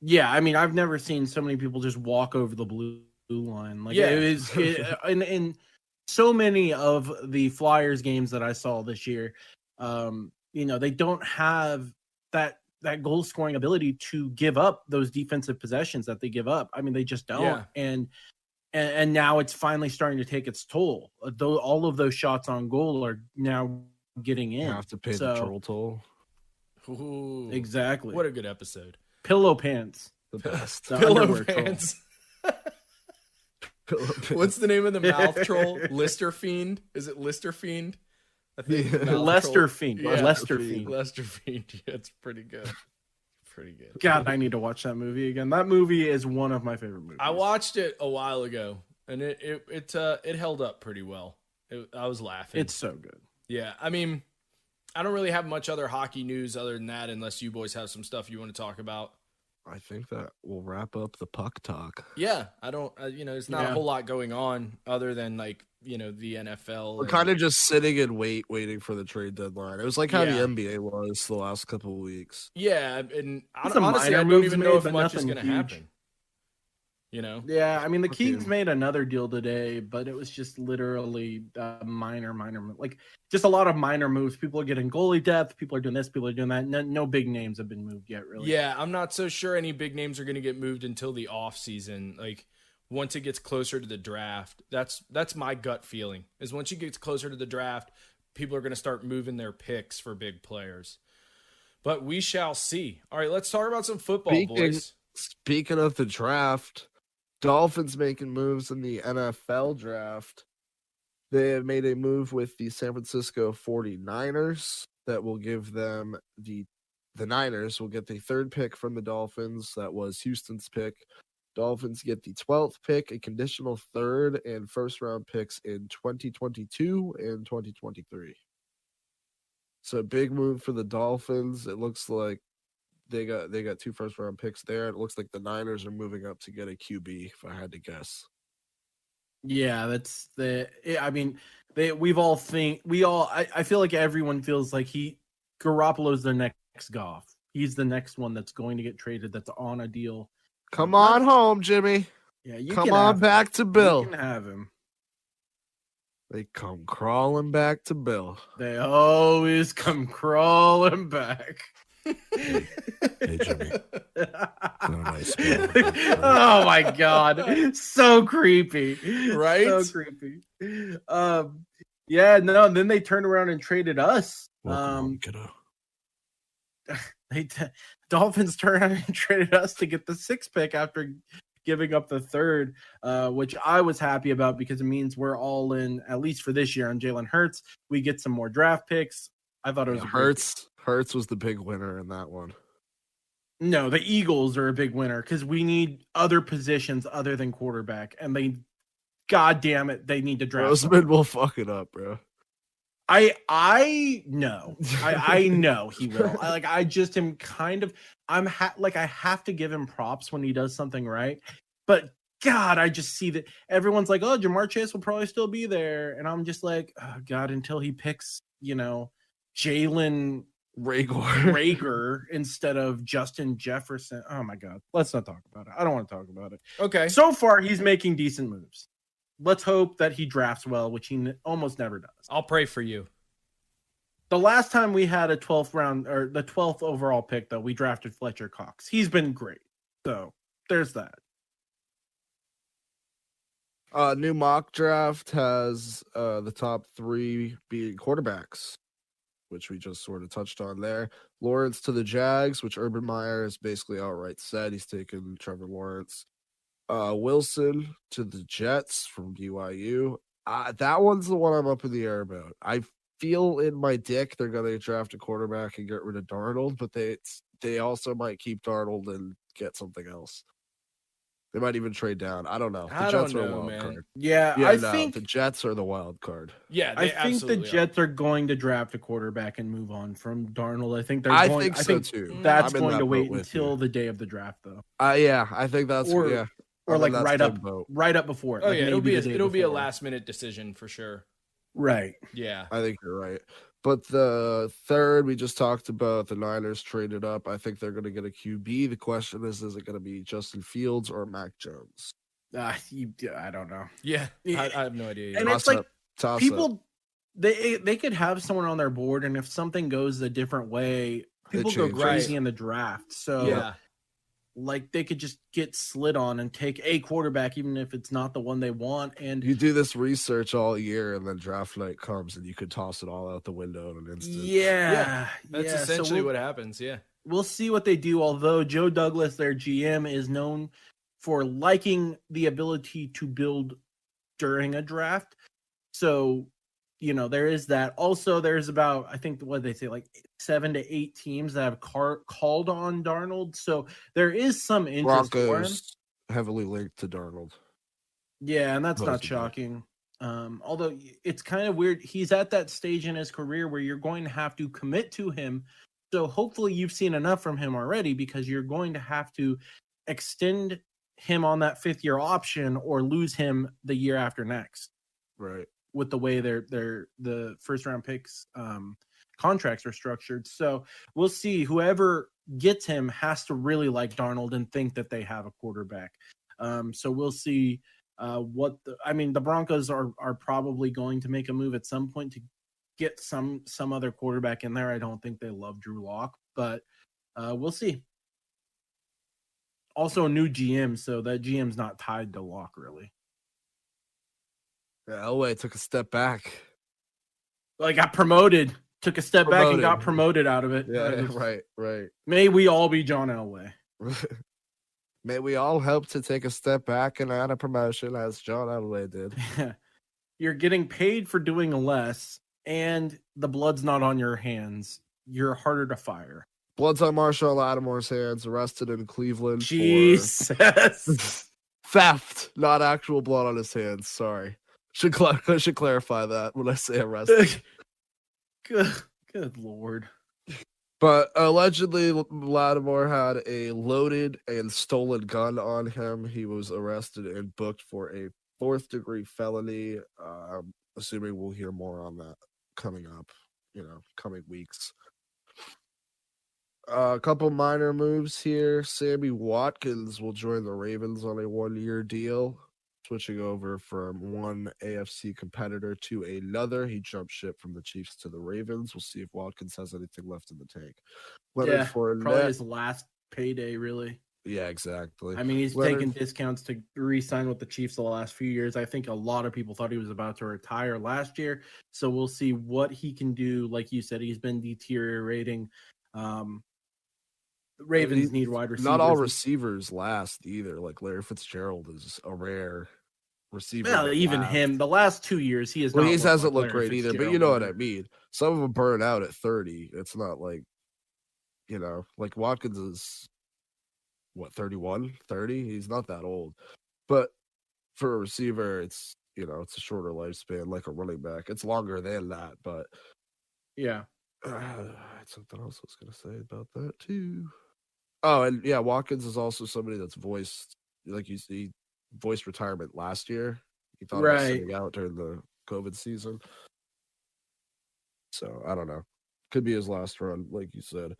S3: Yeah, I mean, I've never seen so many people just walk over the blue line. Like, in so many of the Flyers games that I saw this year, they don't have that goal scoring ability to give up those defensive possessions that they give up. I mean, they just don't. Yeah. And now it's finally starting to take its toll. Though all of those shots on goal are now getting in.
S2: You have to pay the troll toll.
S1: Ooh,
S3: exactly.
S1: What a good episode.
S3: Pillow pants.
S2: The best.
S1: The Pillow pants. What's the name of the mouth troll? Lister Fiend? Is it Lister Fiend? I think
S3: Lester Fiend.
S1: Yeah.
S3: Lester Fiend.
S1: Lester Fiend. Yeah, it's pretty good. Pretty good.
S3: God, I need to watch that movie again. That movie is one of my favorite movies.
S1: I watched it a while ago, and it held up pretty well. I was laughing.
S3: It's so good.
S1: Yeah, I mean, I don't really have much other hockey news other than that, unless you boys have some stuff you want to talk about.
S2: I think that will wrap up the puck talk.
S1: Yeah, I don't, there's not a whole lot going on other than the NFL.
S2: We're kind of just sitting and waiting for the trade dedeadline. It was like how the NBA was the last couple of weeks.
S1: Yeah, and honestly, I don't even know if much is going to happen.
S3: Yeah, I mean, the Kings made another deal today, but it was just literally minor, like just a lot of minor moves. People are getting goalie depth. People are doing this. People are doing that. No big names have been moved yet, really.
S1: Yeah, I'm not so sure any big names are going to get moved until the off season. Like, once it gets closer to the draft, that's my gut feeling. Is once it gets closer to the draft, people are going to start moving their picks for big players. But we shall see. All right, let's talk about some football, boys.
S2: Speaking of the draft. Dolphins making moves in the NFL draft. They have made a move with the San Francisco 49ers that will give them the Niners will get the third pick from the Dolphins. That was Houston's pick. Dolphins get the 12th pick, a conditional third and first round picks in 2022 and 2023. So big move for the Dolphins. It looks like they got 2 first round picks there. It looks like the Niners are moving up to get a QB, if I had to guess.
S3: Yeah, I feel like everyone feels like Garoppolo's the next Goff. He's the next one that's going to get traded, that's on a deal.
S2: Come on home, Jimmy.
S3: Yeah, you
S2: come on back to Bill.
S3: You can have him.
S2: They come crawling back to Bill.
S3: They always come crawling back.
S2: Hey, Jimmy.
S3: Oh my God, so creepy,
S1: right?
S3: So creepy. Yeah, no. And then they turned around and traded us. Dolphins turned around and traded us to get the 6th pick after giving up the third, which I was happy about because it means we're all in, at least for this year, on Jalen Hurts. We get some more draft picks. I thought it was
S2: Hurts was the big winner in that one.
S3: No, the Eagles are a big winner because we need other positions other than quarterback, and God damn it, they need to draft.
S2: Roseman will fuck it up, bro.
S3: I know. I know he will. I just am kind of. I have to give him props when he does something right, but God, I just see that everyone's like, oh, Jamar Chase will probably still be there, and I'm just like, oh God, until he picks, Jalen Rager instead of Justin Jefferson. Oh my God, let's not talk about it. I don't want to talk about it.
S1: Okay.
S3: So far, he's making decent moves. Let's hope that he drafts well, which he almost never does.
S1: I'll pray for you.
S3: The last time we had a 12th round or the 12th overall pick, though, we drafted Fletcher Cox. He's been great. So there's that.
S2: New mock draft has the top 3 being quarterbacks, which we just sort of touched on there. Lawrence to the Jags, which Urban Meyer has basically outright said he's taking Trevor Lawrence. Wilson to the Jets from BYU. That one's the one I'm up in the air about. I feel in my dick they're going to draft a quarterback and get rid of Darnold, but they also might keep Darnold and get something else. They might even trade down. I don't know. The Jets are a wild card.
S3: Yeah, I think
S2: the Jets are the wild card.
S1: Yeah,
S3: I think the Jets are going to draft a quarterback and move on from Darnold. I think they're going. I think
S2: too.
S3: That's going to wait until the day of the draft, though.
S2: Yeah, I think that's
S3: or like right up before it.
S1: Oh
S3: like
S1: yeah, it'll be a
S3: before.
S1: last minute decision for sure.
S3: Right.
S1: Yeah,
S2: I think you're right. But the third, we just talked about the Niners traded up. I think they're going to get a QB. The question is it going to be Justin Fields or Mac Jones?
S3: I don't know.
S1: Yeah, I have no idea.
S3: And it's like people, they could have someone on their board, and if something goes a different way, people go crazy in the draft. So
S1: yeah.
S3: Like they could just get slid on and take a quarterback, even if it's not the one they want. And
S2: you do this research all year, and then draft night comes, and you could toss it all out the window in an instant.
S3: Yeah,
S1: that's essentially what happens. Yeah,
S3: we'll see what they do. Although Joe Douglas, their GM, is known for liking the ability to build during a draft, so there is that. Also, there's about, I think, what they say, like 7 to 8 teams that have called on Darnold. So there is some interest for him.
S2: Heavily linked to Darnold.
S3: Yeah, and that's not shocking. Although it's kind of weird. He's at that stage in his career where you're going to have to commit to him. So hopefully you've seen enough from him already, because you're going to have to extend him on that 5th-year option or lose him the year after next.
S2: Right.
S3: With the way the first round picks contracts are structured. So we'll see. Whoever gets him has to really like Darnold and think that they have a quarterback. So we'll see the Broncos are probably going to make a move at some point to get some other quarterback in there. I don't think they love Drew Lock, but we'll see. Also a new GM, so that GM's not tied to Lock really.
S2: Yeah, Elway took a step back.
S3: Well, he got promoted. Took a step back and got promoted out of it.
S2: Yeah, right.
S3: May we all be John Elway.
S2: May we all help to take a step back and add a promotion as John Elway did.
S3: You're getting paid for doing less, and the blood's not on your hands. You're harder to fire.
S2: Blood's on Marshall Lattimore's hands, arrested in Cleveland.
S3: Jesus.
S2: Theft, not actual blood on his hands. Sorry. I should clarify that when I say arrested.
S3: Good Lord.
S2: But allegedly, Lattimore had a loaded and stolen gun on him. He was arrested and booked for a 4th-degree felony. Assuming we'll hear more on that coming up, coming weeks. A couple minor moves here. Sammy Watkins will join the Ravens on a 1-year deal. Switching over from one AFC competitor to another. He jumped ship from the Chiefs to the Ravens. We'll see if Watkins has anything left in the tank.
S3: Probably his last payday, really.
S2: Yeah, exactly.
S3: I mean, he's taken discounts to re-sign with the Chiefs the last few years. I think a lot of people thought he was about to retire last year. So we'll see what he can do. Like you said, he's been deteriorating. Ravens need wide receivers.
S2: Not all receivers last either. Like Larry Fitzgerald is a rare receiver.
S3: Well, even him, the last 2 years, he
S2: hasn't looked great either. But you know what I mean. Some of them burn out at 30. It's not like, like Watkins is, 31, 30? He's not that old. But for a receiver, it's, it's a shorter lifespan, like a running back. It's longer than that, but.
S3: Yeah.
S2: Something else I was going to say about that, too. Oh, and yeah, Watkins is also somebody that's voiced, like you see, voiced retirement last year. He thought about sitting out during the COVID season. So, I don't know. Could be his last run, like you said.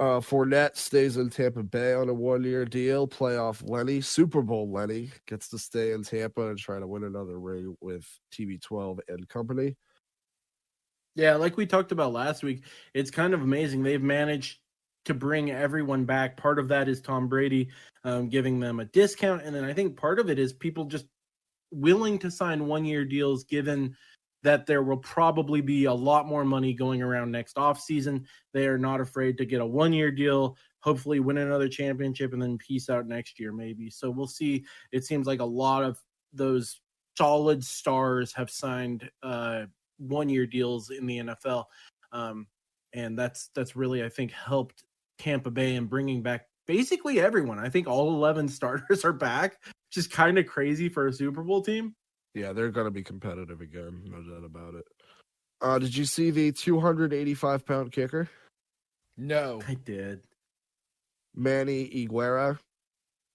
S2: Fournette stays in Tampa Bay on a 1-year deal. Playoff Lenny, Super Bowl Lenny, gets to stay in Tampa and try to win another ring with TB12 and company.
S3: Yeah, like we talked about last week, it's kind of amazing. They've managed to bring everyone back. Part of that is Tom Brady giving them a discount. And then I think part of it is people just willing to sign 1-year deals, given that there will probably be a lot more money going around next offseason. They are not afraid to get a 1-year deal, hopefully win another championship, and then peace out next year maybe. So we'll see. It seems like a lot of those solid stars have signed 1-year deals in the NFL. And that's really, I think, helped Tampa Bay in bringing back basically everyone. I think all 11 starters are back, which is kind of crazy for a Super Bowl team.
S2: Yeah, they're going to be competitive again, no doubt about it. Did you see the 285-pound kicker?
S1: No.
S3: I did.
S2: Manny Iguera,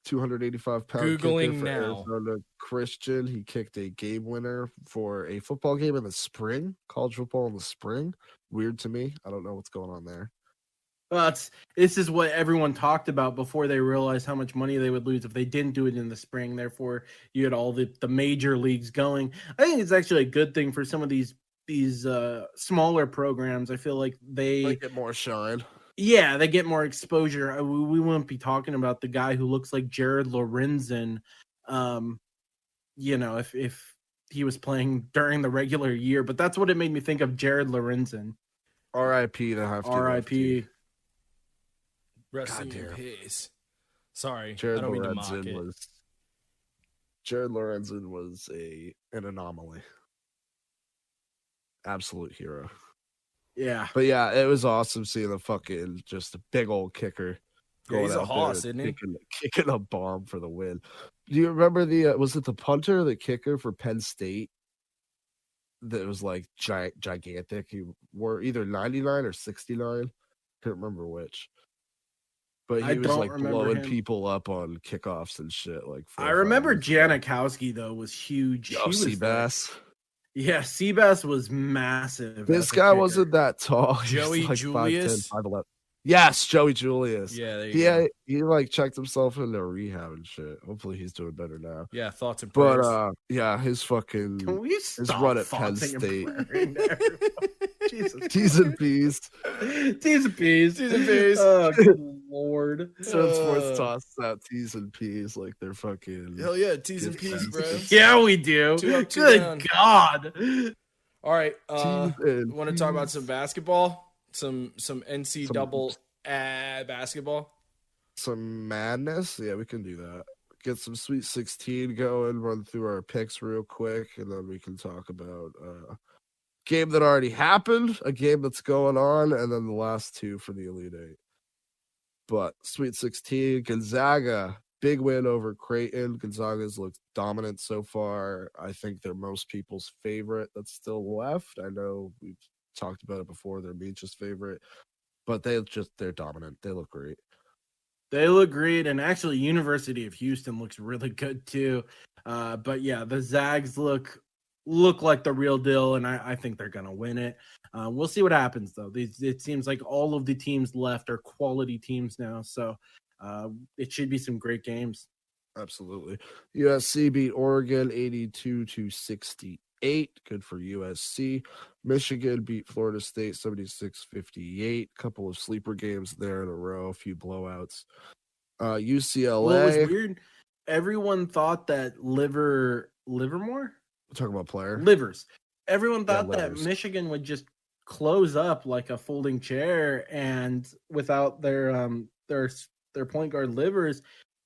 S2: 285-pound
S1: Googling
S2: kicker for
S1: now.
S2: Arizona Christian. He kicked a game winner for a football game in the spring, college football in the spring. Weird to me. I don't know what's going on there.
S3: Well, this is what everyone talked about before they realized how much money they would lose if they didn't do it in the spring. Therefore, you had all the major leagues going. I think it's actually a good thing for some of these smaller programs. I feel like they
S2: get more shine.
S3: Yeah, they get more exposure. We wouldn't be talking about the guy who looks like Jared Lorenzen, if he was playing during the regular year. But that's what it made me think of, Jared Lorenzen.
S2: R.I.P. to have to.
S3: R.I.P.
S1: Resting in peace. Sorry,
S2: Jared
S1: I don't mean to mock it.
S2: Jared Lorenzen was an anomaly. Absolute hero.
S3: Yeah.
S2: But yeah, it was awesome seeing the fucking just a big old kicker.
S1: Yeah, he's a hoss, isn't he?
S2: Kicking a bomb for the win. Do you remember was it the punter, the kicker for Penn State? That was like gigantic. He wore either 99 or 69. Can't remember which. But he was like blowing people up on kickoffs and shit. Like
S3: I remember Janikowski though was huge.
S2: He was Seabass.
S3: Yeah, Seabass was massive.
S2: This guy wasn't that tall.
S1: Joey like Julius.
S2: 5'10", 5'11". Yes, Joey Julius.
S1: Yeah, there you go.
S2: He like checked himself into rehab and shit. Hopefully he's doing better now.
S1: Yeah, thoughts and prayers.
S2: But yeah, his fucking his run at Penn State. Jesus. T's and P's.
S3: T's and P's.
S1: T's and P's.
S3: Oh, good lord.
S2: So sports tosses out T's and P's like they're fucking.
S1: Hell yeah, T's and P's, bro.
S3: Yeah, we do.
S1: Two up, two
S3: good
S1: down.
S3: God.
S1: All right. Want to talk about some basketball? Some NC double basketball?
S2: Some madness? Yeah, we can do that. Get some Sweet 16 going, run through our picks real quick, and then we can talk about game that already happened, a game that's going on, and then the last two for the Elite Eight. But Sweet 16, Gonzaga, big win over Creighton. Gonzaga's looked dominant so far. I think they're most people's favorite that's still left. I know we've talked about it before. They're Beach's favorite, but they're dominant. They look great.
S3: They look great, and actually University of Houston looks really good too. But yeah, the Zags look like the real deal, and I think they're going to win it. We'll see what happens, though. It seems like all of the teams left are quality teams now, so it should be some great games.
S2: Absolutely. USC beat Oregon 82-68. Good for USC. Michigan beat Florida State 76-58. Couple of sleeper games there in a row, a few blowouts. UCLA.
S3: Well, it was weird. Everyone thought that Livermore?
S2: Talking about player.
S3: Livers. Everyone thought that Michigan would just close up like a folding chair, and without their their point guard Livers,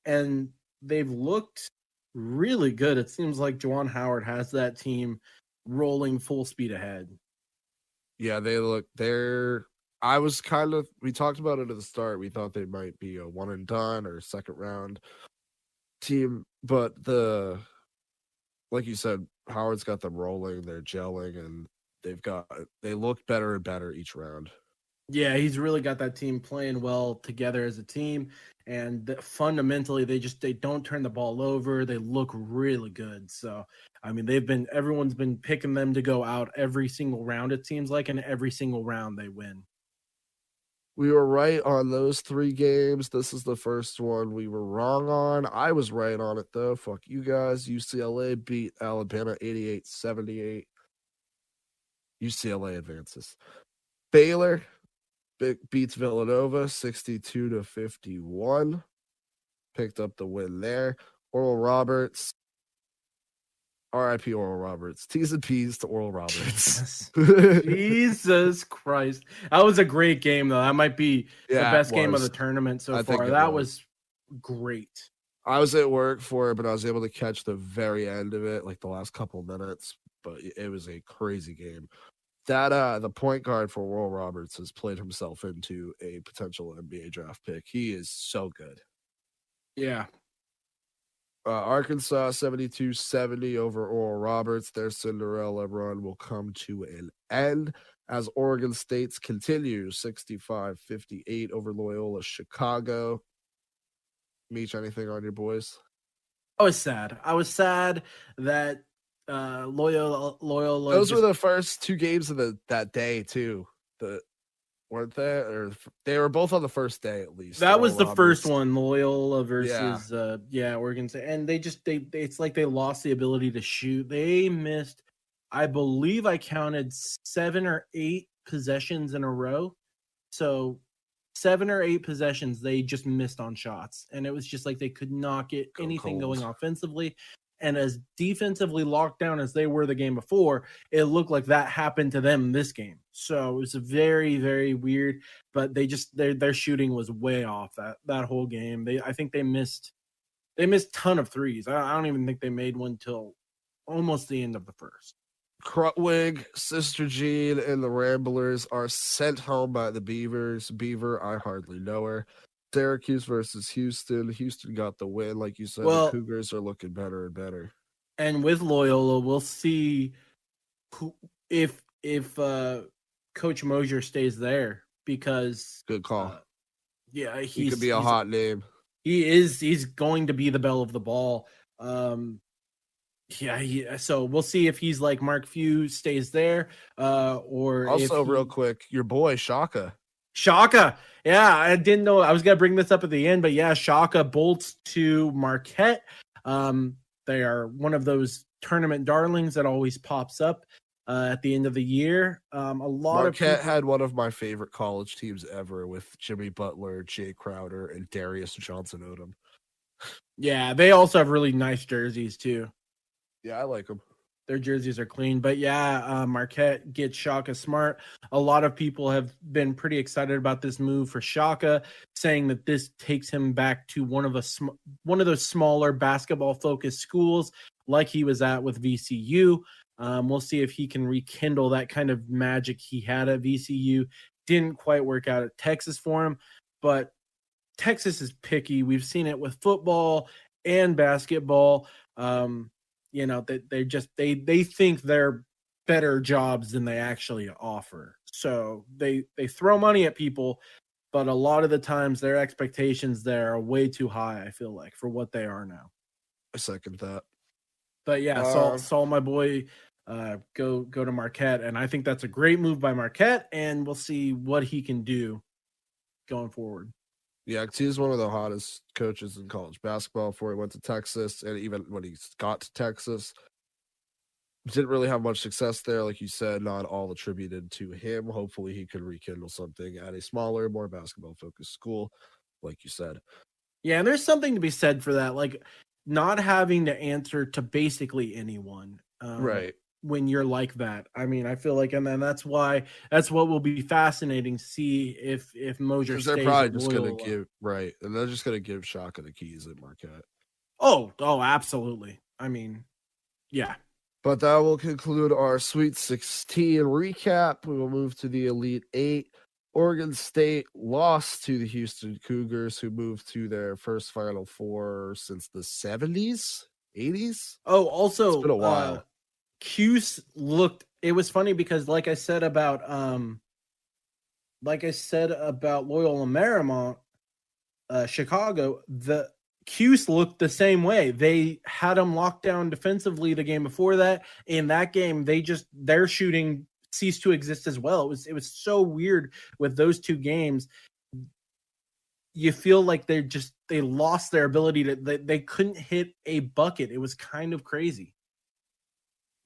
S3: and they've looked really good. It seems like Juwan Howard has that team rolling full speed ahead.
S2: Yeah, we talked about it at the start. We thought they might be a one and done or second round team, but like you said, Howard's got them rolling, they're gelling, and they look better and better each round.
S3: Yeah, he's really got that team playing well together as a team, and fundamentally they don't turn the ball over. They look really good. So, I mean, everyone's been picking them to go out every single round, it seems like, and every single round they win.
S2: We were right on those 3 games. This is the first one we were wrong on. I was right on it, though. Fuck you guys. UCLA beat Alabama 88-78. UCLA advances. Baylor beats Villanova 62-51. Picked up the win there. Oral Roberts. R.I.P. Oral Roberts. T's and P's to Oral Roberts.
S3: Jesus Christ. That was a great game, though. That might be the best game of the tournament so far. That was great.
S2: I was at work for it, but I was able to catch the very end of it, like the last couple minutes. But it was a crazy game. That the point guard for Oral Roberts has played himself into a potential NBA draft pick. He is so good.
S3: Yeah.
S2: Arkansas 72-70 over Oral Roberts. Their Cinderella run will come to an end as Oregon State's continues 65-58 over Loyola Chicago. Meech, anything on your boys?
S3: I was sad that Loyola.
S2: Those were the first 2 games of that day too. Weren't they? Or they were both on the first day at least.
S3: That was the first one, Loyola versus Oregon State, and it's like they lost the ability to shoot. They missed, I believe I counted 7 or 8 possessions in a row. So 7 or 8 possessions they just missed on shots, and it was just like they could not get anything going offensively. And as defensively locked down as they were the game before, it looked like that happened to them this game. So it was very, very weird. But their shooting was way off that whole game. I think they missed ton of threes. I don't even think they made one till almost the end of the first.
S2: Krutwig, Sister Jean, and the Ramblers are sent home by the Beavers. Beaver, I hardly know her. Syracuse versus Houston. Houston got the win, like you said. The Cougars are looking better and better.
S3: And with Loyola, we'll see if Coach Mosier stays there, because
S2: good call.
S3: He
S2: could be a hot name.
S3: He's going to be the belle of the ball. So we'll see if he's like Mark Few stays there, or
S2: also real quick, your boy Shaka.
S3: Yeah, I didn't know I was gonna bring this up at the end, but yeah, Shaka bolts to Marquette. They are one of those tournament darlings that always pops up at the end of the year.
S2: Marquette had one of my favorite college teams ever with Jimmy Butler, Jay Crowder, and Darius Johnson-Odom.
S3: Yeah, they also have really nice jerseys too.
S2: Yeah, I like them.
S3: Their jerseys are clean. But yeah, Marquette gets Shaka Smart. A lot of people have been pretty excited about this move for Shaka, saying that this takes him back to one of those smaller basketball-focused schools like he was at with VCU. We'll see if he can rekindle that kind of magic he had at VCU. Didn't quite work out at Texas for him, but Texas is picky. We've seen it with football and basketball. They think they're better jobs than they actually offer. So they throw money at people, but a lot of the times their expectations there are way too high, I feel like, for what they are now.
S2: I second that.
S3: But yeah, saw my boy go to Marquette, and I think that's a great move by Marquette, and we'll see what he can do going forward.
S2: Yeah, because he's one of the hottest coaches in college basketball before he went to Texas, and even when he got to Texas, didn't really have much success there. Like you said, not all attributed to him. Hopefully he can rekindle something at a smaller, more basketball-focused school, like you said.
S3: Yeah, and there's something to be said for that, like not having to answer to basically anyone.
S2: Right.
S3: when you're like that. I mean, I feel like, and then that's what will be fascinating to see if Mosier stays.
S2: They're probably just going to give and they're just going to give Shaka the keys at Marquette.
S3: Oh, absolutely. I mean, yeah.
S2: But that will conclude our Sweet 16 recap. We will move to the Elite Eight. Oregon State lost to the Houston Cougars, who moved to their first Final Four since the 70s, 80s.
S3: Oh, also,
S2: it's been a while.
S3: Cuse looked. It was funny because, like I said about Loyola Marymount, Chicago, the Cuse looked the same way. They had them locked down defensively the game before that. In that game, their shooting ceased to exist as well. It was so weird with those two games. You feel like they lost their ability to. They couldn't hit a bucket. It was kind of crazy.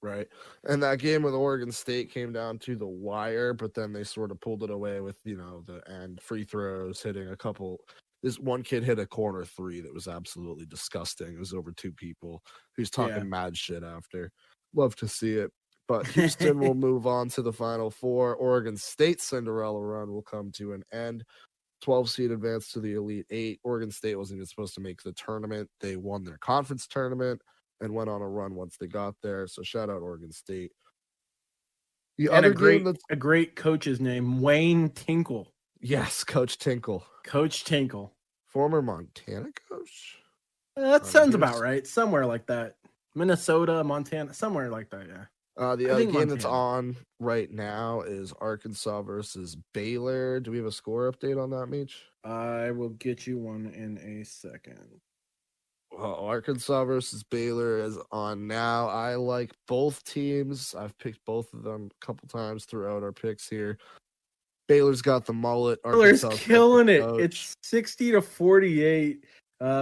S2: Right. And that game with Oregon State came down to the wire, but then they sort of pulled it away with, the end free throws, hitting a couple. This one kid hit a corner three that was absolutely disgusting. It was over two people. Who's talking mad shit after. Love to see it. But Houston will move on to the Final Four. Oregon State's Cinderella run will come to an end. 12 seed advanced to the Elite Eight. Oregon State wasn't even supposed to make the tournament. They won their conference tournament and went on a run once they got there. So shout out Oregon State.
S3: A great coach's name, Wayne Tinkle.
S2: Yes, Coach Tinkle.
S3: Coach Tinkle.
S2: Former Montana coach?
S3: That sounds about right. Somewhere like that. Minnesota, Montana, somewhere like that, yeah.
S2: The other game that's on right now is Arkansas versus Baylor. Do we have a score update on that, Meech?
S3: I will get you one in a second.
S2: Well, Arkansas versus Baylor is on now. I like both teams. I've picked both of them a couple times throughout our picks here. Baylor's got the mullet.
S3: Baylor's killing it. It's 60-48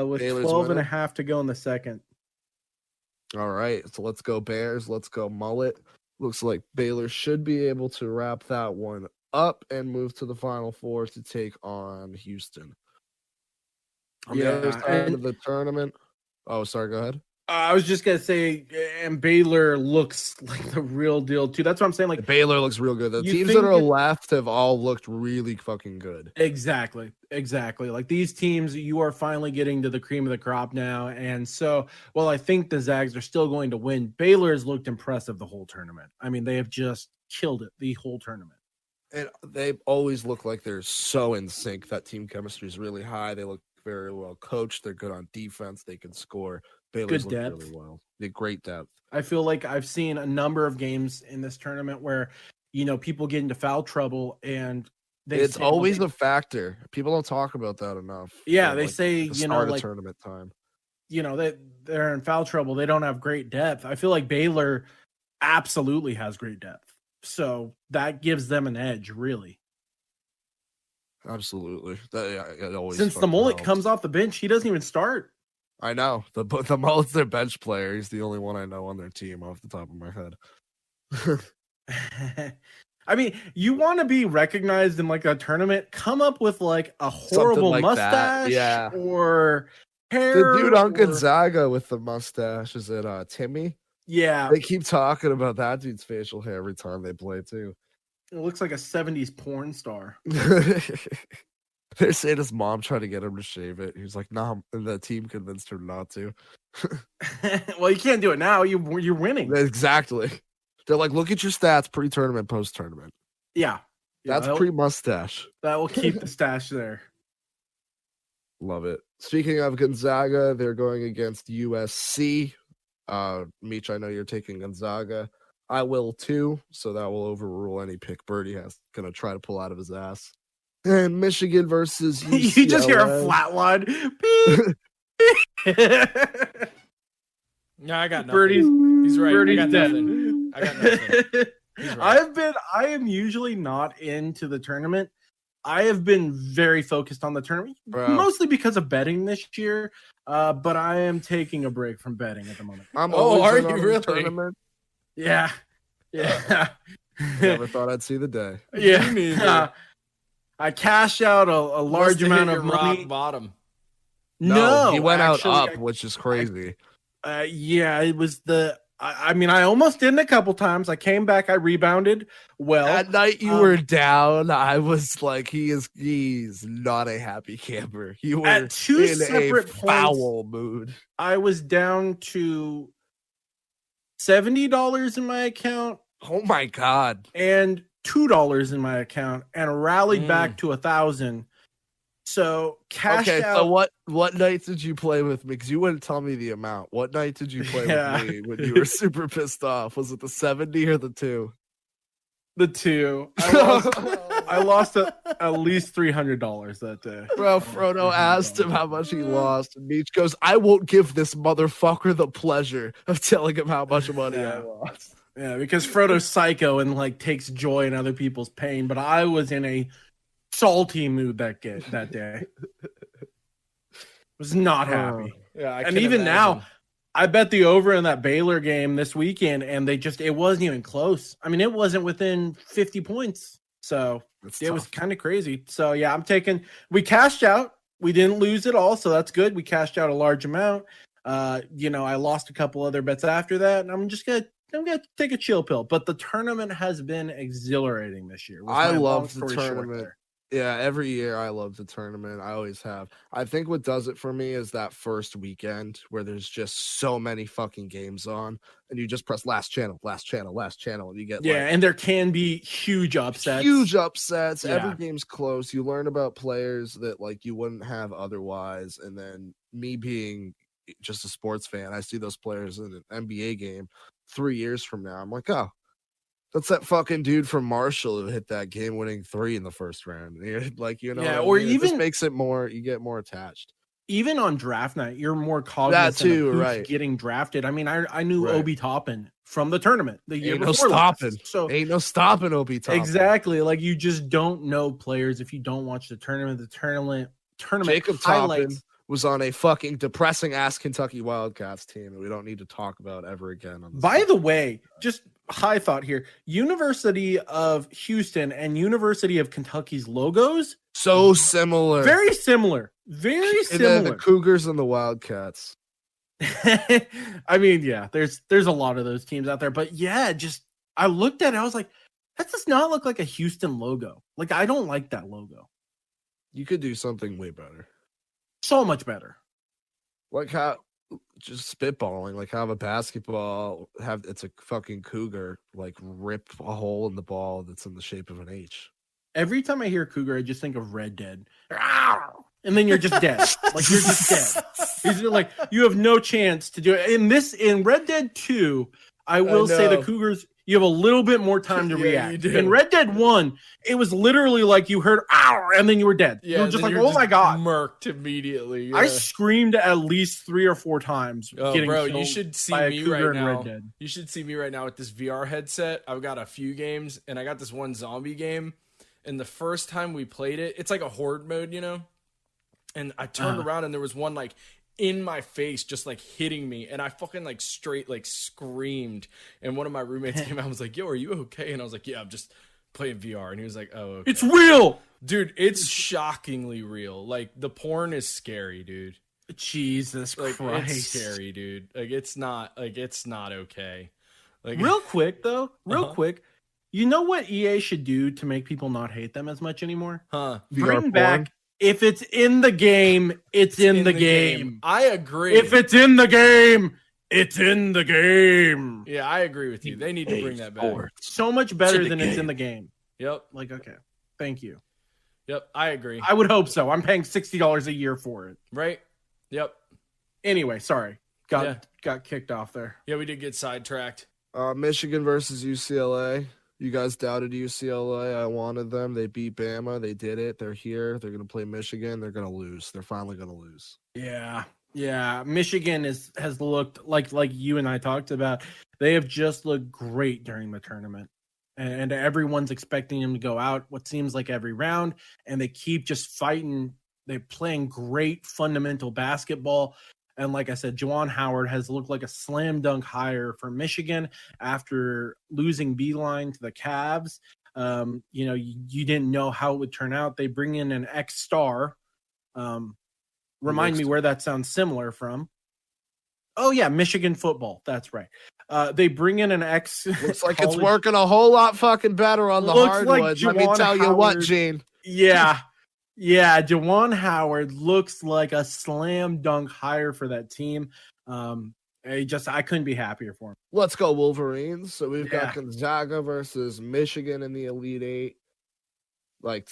S3: with
S2: Baylor's
S3: 12
S2: winning.
S3: and a half to go in the second.
S2: All right, so let's go Bears. Let's go mullet. Looks like Baylor should be able to wrap that one up and move to the Final Four to take on Houston. On the other side of the tournament. Oh, sorry, go ahead.
S3: I was just going to say, and Baylor looks like the real deal, too. That's what I'm saying. Like
S2: Baylor looks real good. The teams that are left have all looked really fucking good.
S3: Exactly. Like these teams, you are finally getting to the cream of the crop now. And so, well, I think the Zags are still going to win. Baylor has looked impressive the whole tournament. I mean, they have just killed it the whole tournament.
S2: And they always look like they're so in sync. That team chemistry is really high. They look very well coached. They're good on defense. They can score. Baylor's
S3: good depth.
S2: Really well. They great depth.
S3: I feel like I've seen a number of games in this tournament where, people get into foul trouble and
S2: it's always a factor. People don't talk about that enough.
S3: Yeah, they say,
S2: tournament time.
S3: They're in foul trouble. They don't have great depth. I feel like Baylor absolutely has great depth. So that gives them an edge, really.
S2: Absolutely.
S3: Since the mullet comes off the bench, he doesn't even start.
S2: I know. The mullet's their bench player. He's the only one I know on their team off the top of my
S3: head. I mean, you want to be recognized in like a tournament, come up with like a horrible mustache or hair.
S2: The dude on Gonzaga with the mustache, is it Timmy?
S3: Yeah.
S2: They keep talking about that dude's facial hair every time they play too.
S3: It looks like a 70s porn star.
S2: They're saying his mom tried to get him to shave it. He was like, nah, and the team convinced her not to.
S3: Well, you can't do it now. You're winning.
S2: Exactly. They're like, look at your stats pre-tournament, post-tournament.
S3: Yeah.
S2: That's pre-mustache.
S3: That will keep the stash there.
S2: Love it. Speaking of Gonzaga, they're going against USC. Meech, I know you're taking Gonzaga. I will too, so that will overrule any pick Birdie has going to try to pull out of his ass. And Michigan versus UCLA.
S3: You just hear a flat line.
S1: No, I got nothing.
S3: He's right.
S1: Birdie's I got nothing. He's right.
S3: I am usually not into the tournament. I have been very focused on the tournament, mostly because of betting this year. But I am taking a break from betting at the moment.
S1: Are you really? Tournament.
S3: Yeah.
S2: Never thought I'd see the day.
S3: Yeah. I cashed out a large amount of money.
S1: Rock bottom.
S2: No, he went out up, which is crazy.
S3: It was I mean, I almost didn't a couple times. I came back. I rebounded well.
S2: At night you were down. I was like, he's not a happy camper. You were
S3: at two
S2: in
S3: separate
S2: a foul mood.
S3: I was down to $70 in my account.
S2: Oh my God.
S3: And $2 in my account, and rallied back to 1,000. So cashed out.
S2: So what night did you play with me? Because you wouldn't tell me the amount. What night did you play with me when you were super pissed off? Was it the 70 or the 2?
S3: The 2. I lost at least $300 that day.
S2: Bro, Frodo asked him how much he lost, and Meech goes, "I won't give this motherfucker the pleasure of telling him how much money I lost."
S3: Yeah, because Frodo's psycho and like takes joy in other people's pain, but I was in a salty mood that day. Was not happy.
S1: Yeah,
S3: and even now, I bet the over in that Baylor game this weekend, and it wasn't even close. I mean, it wasn't within 50 points. So it was kind of crazy. So yeah, we cashed out. We didn't lose it all, so that's good. We cashed out a large amount. I lost a couple other bets after that, and I'm gonna take a chill pill. But the tournament has been exhilarating this year.
S2: I love the tournament. Yeah, every year I love the tournament. I always have. I think what does it for me is that first weekend where there's just so many fucking games on, and you just press last channel, and you get
S3: and there can be huge upsets.
S2: Yeah. Every game's close. You learn about players that like you wouldn't have otherwise, and then me being just a sports fan, I see those players in an NBA game 3 years from now. I'm like, oh, that's that fucking dude from Marshall who hit that game-winning 3 in the first round. Like,
S3: or even
S2: it just makes it more. You get more attached.
S3: Even on draft night, you're more cognizant of who's getting drafted. I mean, I knew Obi Toppin from the tournament the year before.
S2: Ain't no stopping Obi Toppin.
S3: Exactly. Like, you just don't know players if you don't watch the tournament. The tournament
S2: Jacob
S3: highlights.
S2: Toppin was on a fucking depressing ass Kentucky Wildcats team that we don't need to talk about ever again.
S3: By the way, just high thought here. University of Houston and University of Kentucky's logos
S2: so similar.
S3: Very similar. Very similar.
S2: And then the Cougars and the Wildcats.
S3: I mean, yeah, there's a lot of those teams out there, but yeah, I looked at it, I was like, that does not look like a Houston logo. Like, I don't like that logo.
S2: You could do something way better.
S3: So much better.
S2: Like how just spitballing, like have a basketball it's a fucking cougar, like rip a hole in the ball that's in the shape of an H.
S3: Every time I hear cougar, I just think of Red Dead. And then you're just dead. Like, you're just dead. Like, you have no chance to do it. In Red Dead 2, I will say the Cougars, you have a little bit more time to react. In Red Dead 1, it was literally like you heard, ow, and then you were dead.
S1: Yeah,
S3: you were just like, oh my God.
S1: Murked immediately. Yeah.
S3: I screamed at least 3 or 4 times.
S1: Oh, bro, you should see me right now. You should see me right now with this VR headset. I've got a few games, and I got this one zombie game. And the first time we played it, it's like a horde mode, And I turned around, and there was one, like, in my face, just like hitting me, and I fucking like straight like screamed. And one of my roommates came out and was like, "Yo, are you okay?" And I was like, "Yeah, I'm just playing VR." And he was like, "Oh, okay."
S3: It's real,
S1: dude. It's shockingly real. Like, the porn is scary, dude.
S3: Jesus Christ,
S1: it's scary, dude. Like, it's not okay. Like,
S3: real quick though, quick. You know what EA should do to make people not hate them as much anymore? Bring back. If it's in the game, it's in the game.
S1: I agree.
S3: If it's in the game, it's in the game.
S1: Yeah, I agree with you. They need to bring that back.
S3: So much better than it's in the game.
S1: Yep.
S3: Like, okay. Thank you.
S1: Yep, I agree.
S3: I would hope so. I'm paying $60 a year for it.
S1: Right? Yep.
S3: Anyway, sorry. Got kicked off there.
S1: Yeah, we did get sidetracked.
S2: Michigan versus UCLA. You guys doubted UCLA. I wanted them. They beat Bama. They did it. They're here. They're going to play Michigan. They're going to lose. They're finally going to lose.
S3: Yeah. Michigan has looked like you and I talked about. They have just looked great during the tournament. And everyone's expecting them to go out what seems like every round. And they keep just fighting. They're playing great fundamental basketball. And like I said, Juwan Howard has looked like a slam dunk hire for Michigan after losing Beeline to the Cavs. You didn't know how it would turn out. They bring in an ex-star. Remind me where that sounds similar from. Oh, yeah, Michigan football. That's right. They bring in an ex.
S2: Looks like it's working a whole lot fucking better on the hardwoods. Let me tell you what, Gene.
S3: Yeah. Juwan Howard looks like a slam dunk hire for that team. I couldn't be happier for him.
S2: Let's go Wolverines. So we've got Gonzaga versus Michigan in the Elite Eight. In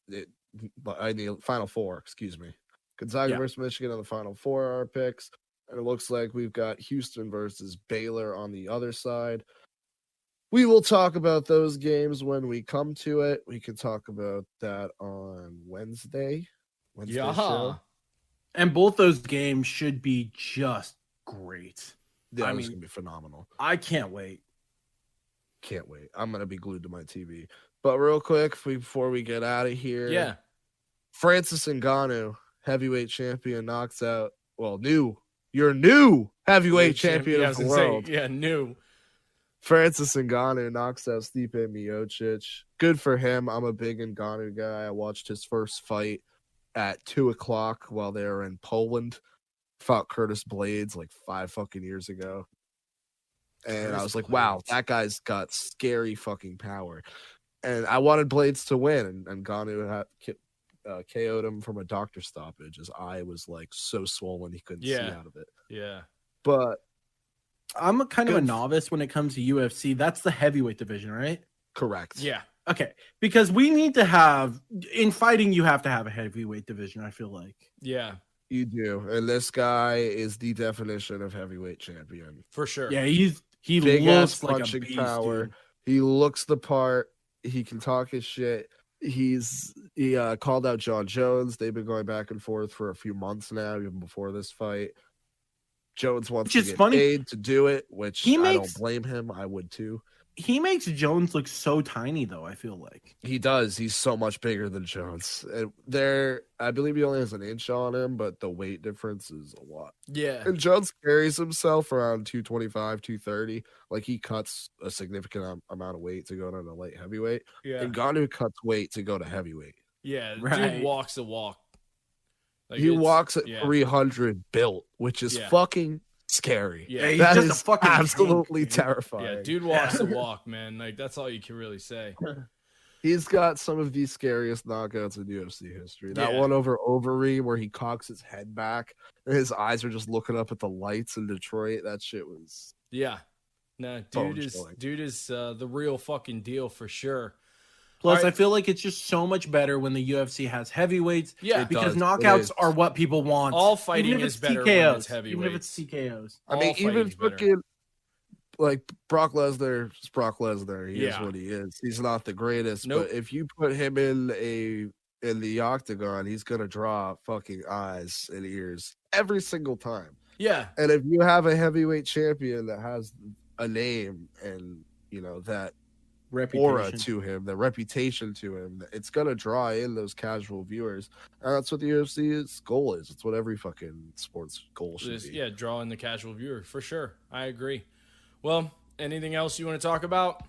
S2: the Final Four, excuse me. Gonzaga versus Michigan in the Final Four are our picks. And it looks like we've got Houston versus Baylor on the other side. We will talk about those games when we come to it. We can talk about that on Wednesday show.
S3: And both those games should be just great.
S2: Yeah, it's going to be phenomenal.
S3: I can't wait.
S2: I'm going to be glued to my TV. But real quick, before we get out of here.
S1: Yeah.
S2: Francis Ngannou, heavyweight champion, knocks out, your new heavyweight champion of the world.
S1: New.
S2: Francis Ngannou knocks out Stipe Miocic. Good for him. I'm a big Ngannou guy. I watched his first fight at 2:00 while they were in Poland. Fought Curtis Blades like 5 fucking years ago. And I was like, wow, that guy's got scary fucking power. And I wanted Blades to win, and Ngannou KO'd him from a doctor stoppage. His eye was like so swollen he couldn't see out of it.
S1: Yeah.
S2: But
S3: I'm kind of a novice when it comes to UFC. That's the heavyweight division, right?
S2: Correct.
S1: Yeah.
S3: Okay. Because we need to have, in fighting, you have to have a heavyweight division, I feel like.
S1: Yeah.
S2: You do. And this guy is the definition of heavyweight champion.
S1: For sure.
S3: Yeah, he
S2: big
S3: looks
S2: like
S3: punching
S2: a beast, power.
S3: Dude.
S2: He looks the part. He can talk his shit. He called out John Jones. They've been going back and forth for a few months now, even before this fight. Jones wants to get paid to do it, which I don't blame him. I would too.
S3: He makes Jones look so tiny, though, I feel like.
S2: He does. He's so much bigger than Jones. I believe he only has an inch on him, but the weight difference is a lot.
S1: Yeah.
S2: And Jones carries himself around 225, 230. Like, he cuts a significant amount of weight to go down to light heavyweight.
S1: Yeah.
S2: And Ngannou cuts weight to go to heavyweight.
S1: Yeah. Dude walks the walk.
S2: Like, he walks at 300 built, which is fucking scary.
S1: Yeah,
S2: that is just a fucking absolutely terrifying.
S1: Yeah, dude walks the walk, man. Like, that's all you can really say.
S2: He's got some of the scariest knockouts in UFC history. That one over Overeem where he cocks his head back and his eyes are just looking up at the lights in Detroit. That shit was
S1: dude is the real fucking deal for sure.
S3: Plus, I feel like it's just so much better when the UFC has heavyweights. Yeah, because knockouts are what people want.
S1: All fighting is better when it's heavyweights.
S3: Even if it's TKOs.
S2: I mean, even fucking like Brock Lesnar is Brock Lesnar. He is what he is. He's not the greatest, but if you put him in the octagon, he's gonna draw fucking eyes and ears every single time.
S1: Yeah,
S2: and if you have a heavyweight champion that has a name and that aura to him, the reputation to him, it's gonna draw in those casual viewers, and that's what the UFC's goal is. It's what every fucking sports goal should be.
S1: Yeah, draw in the casual viewer for sure. I agree. Well, anything else you want to talk about?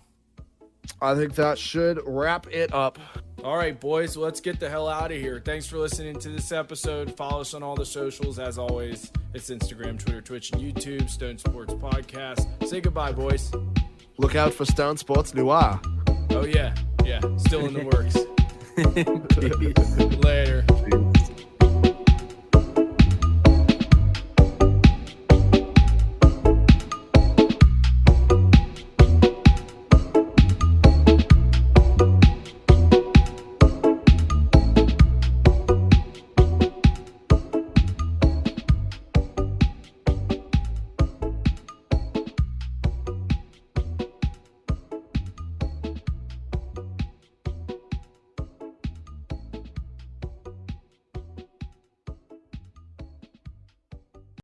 S2: I think that should wrap it up.
S1: All right, boys, let's get the hell out of here. Thanks for listening to this episode. Follow us on all the socials. As always, it's Instagram, Twitter, Twitch, and YouTube, Stone Sports Podcast. Say goodbye, boys.
S2: Look out for Stone Sports Noir.
S1: Oh, yeah. Still in the works. Later.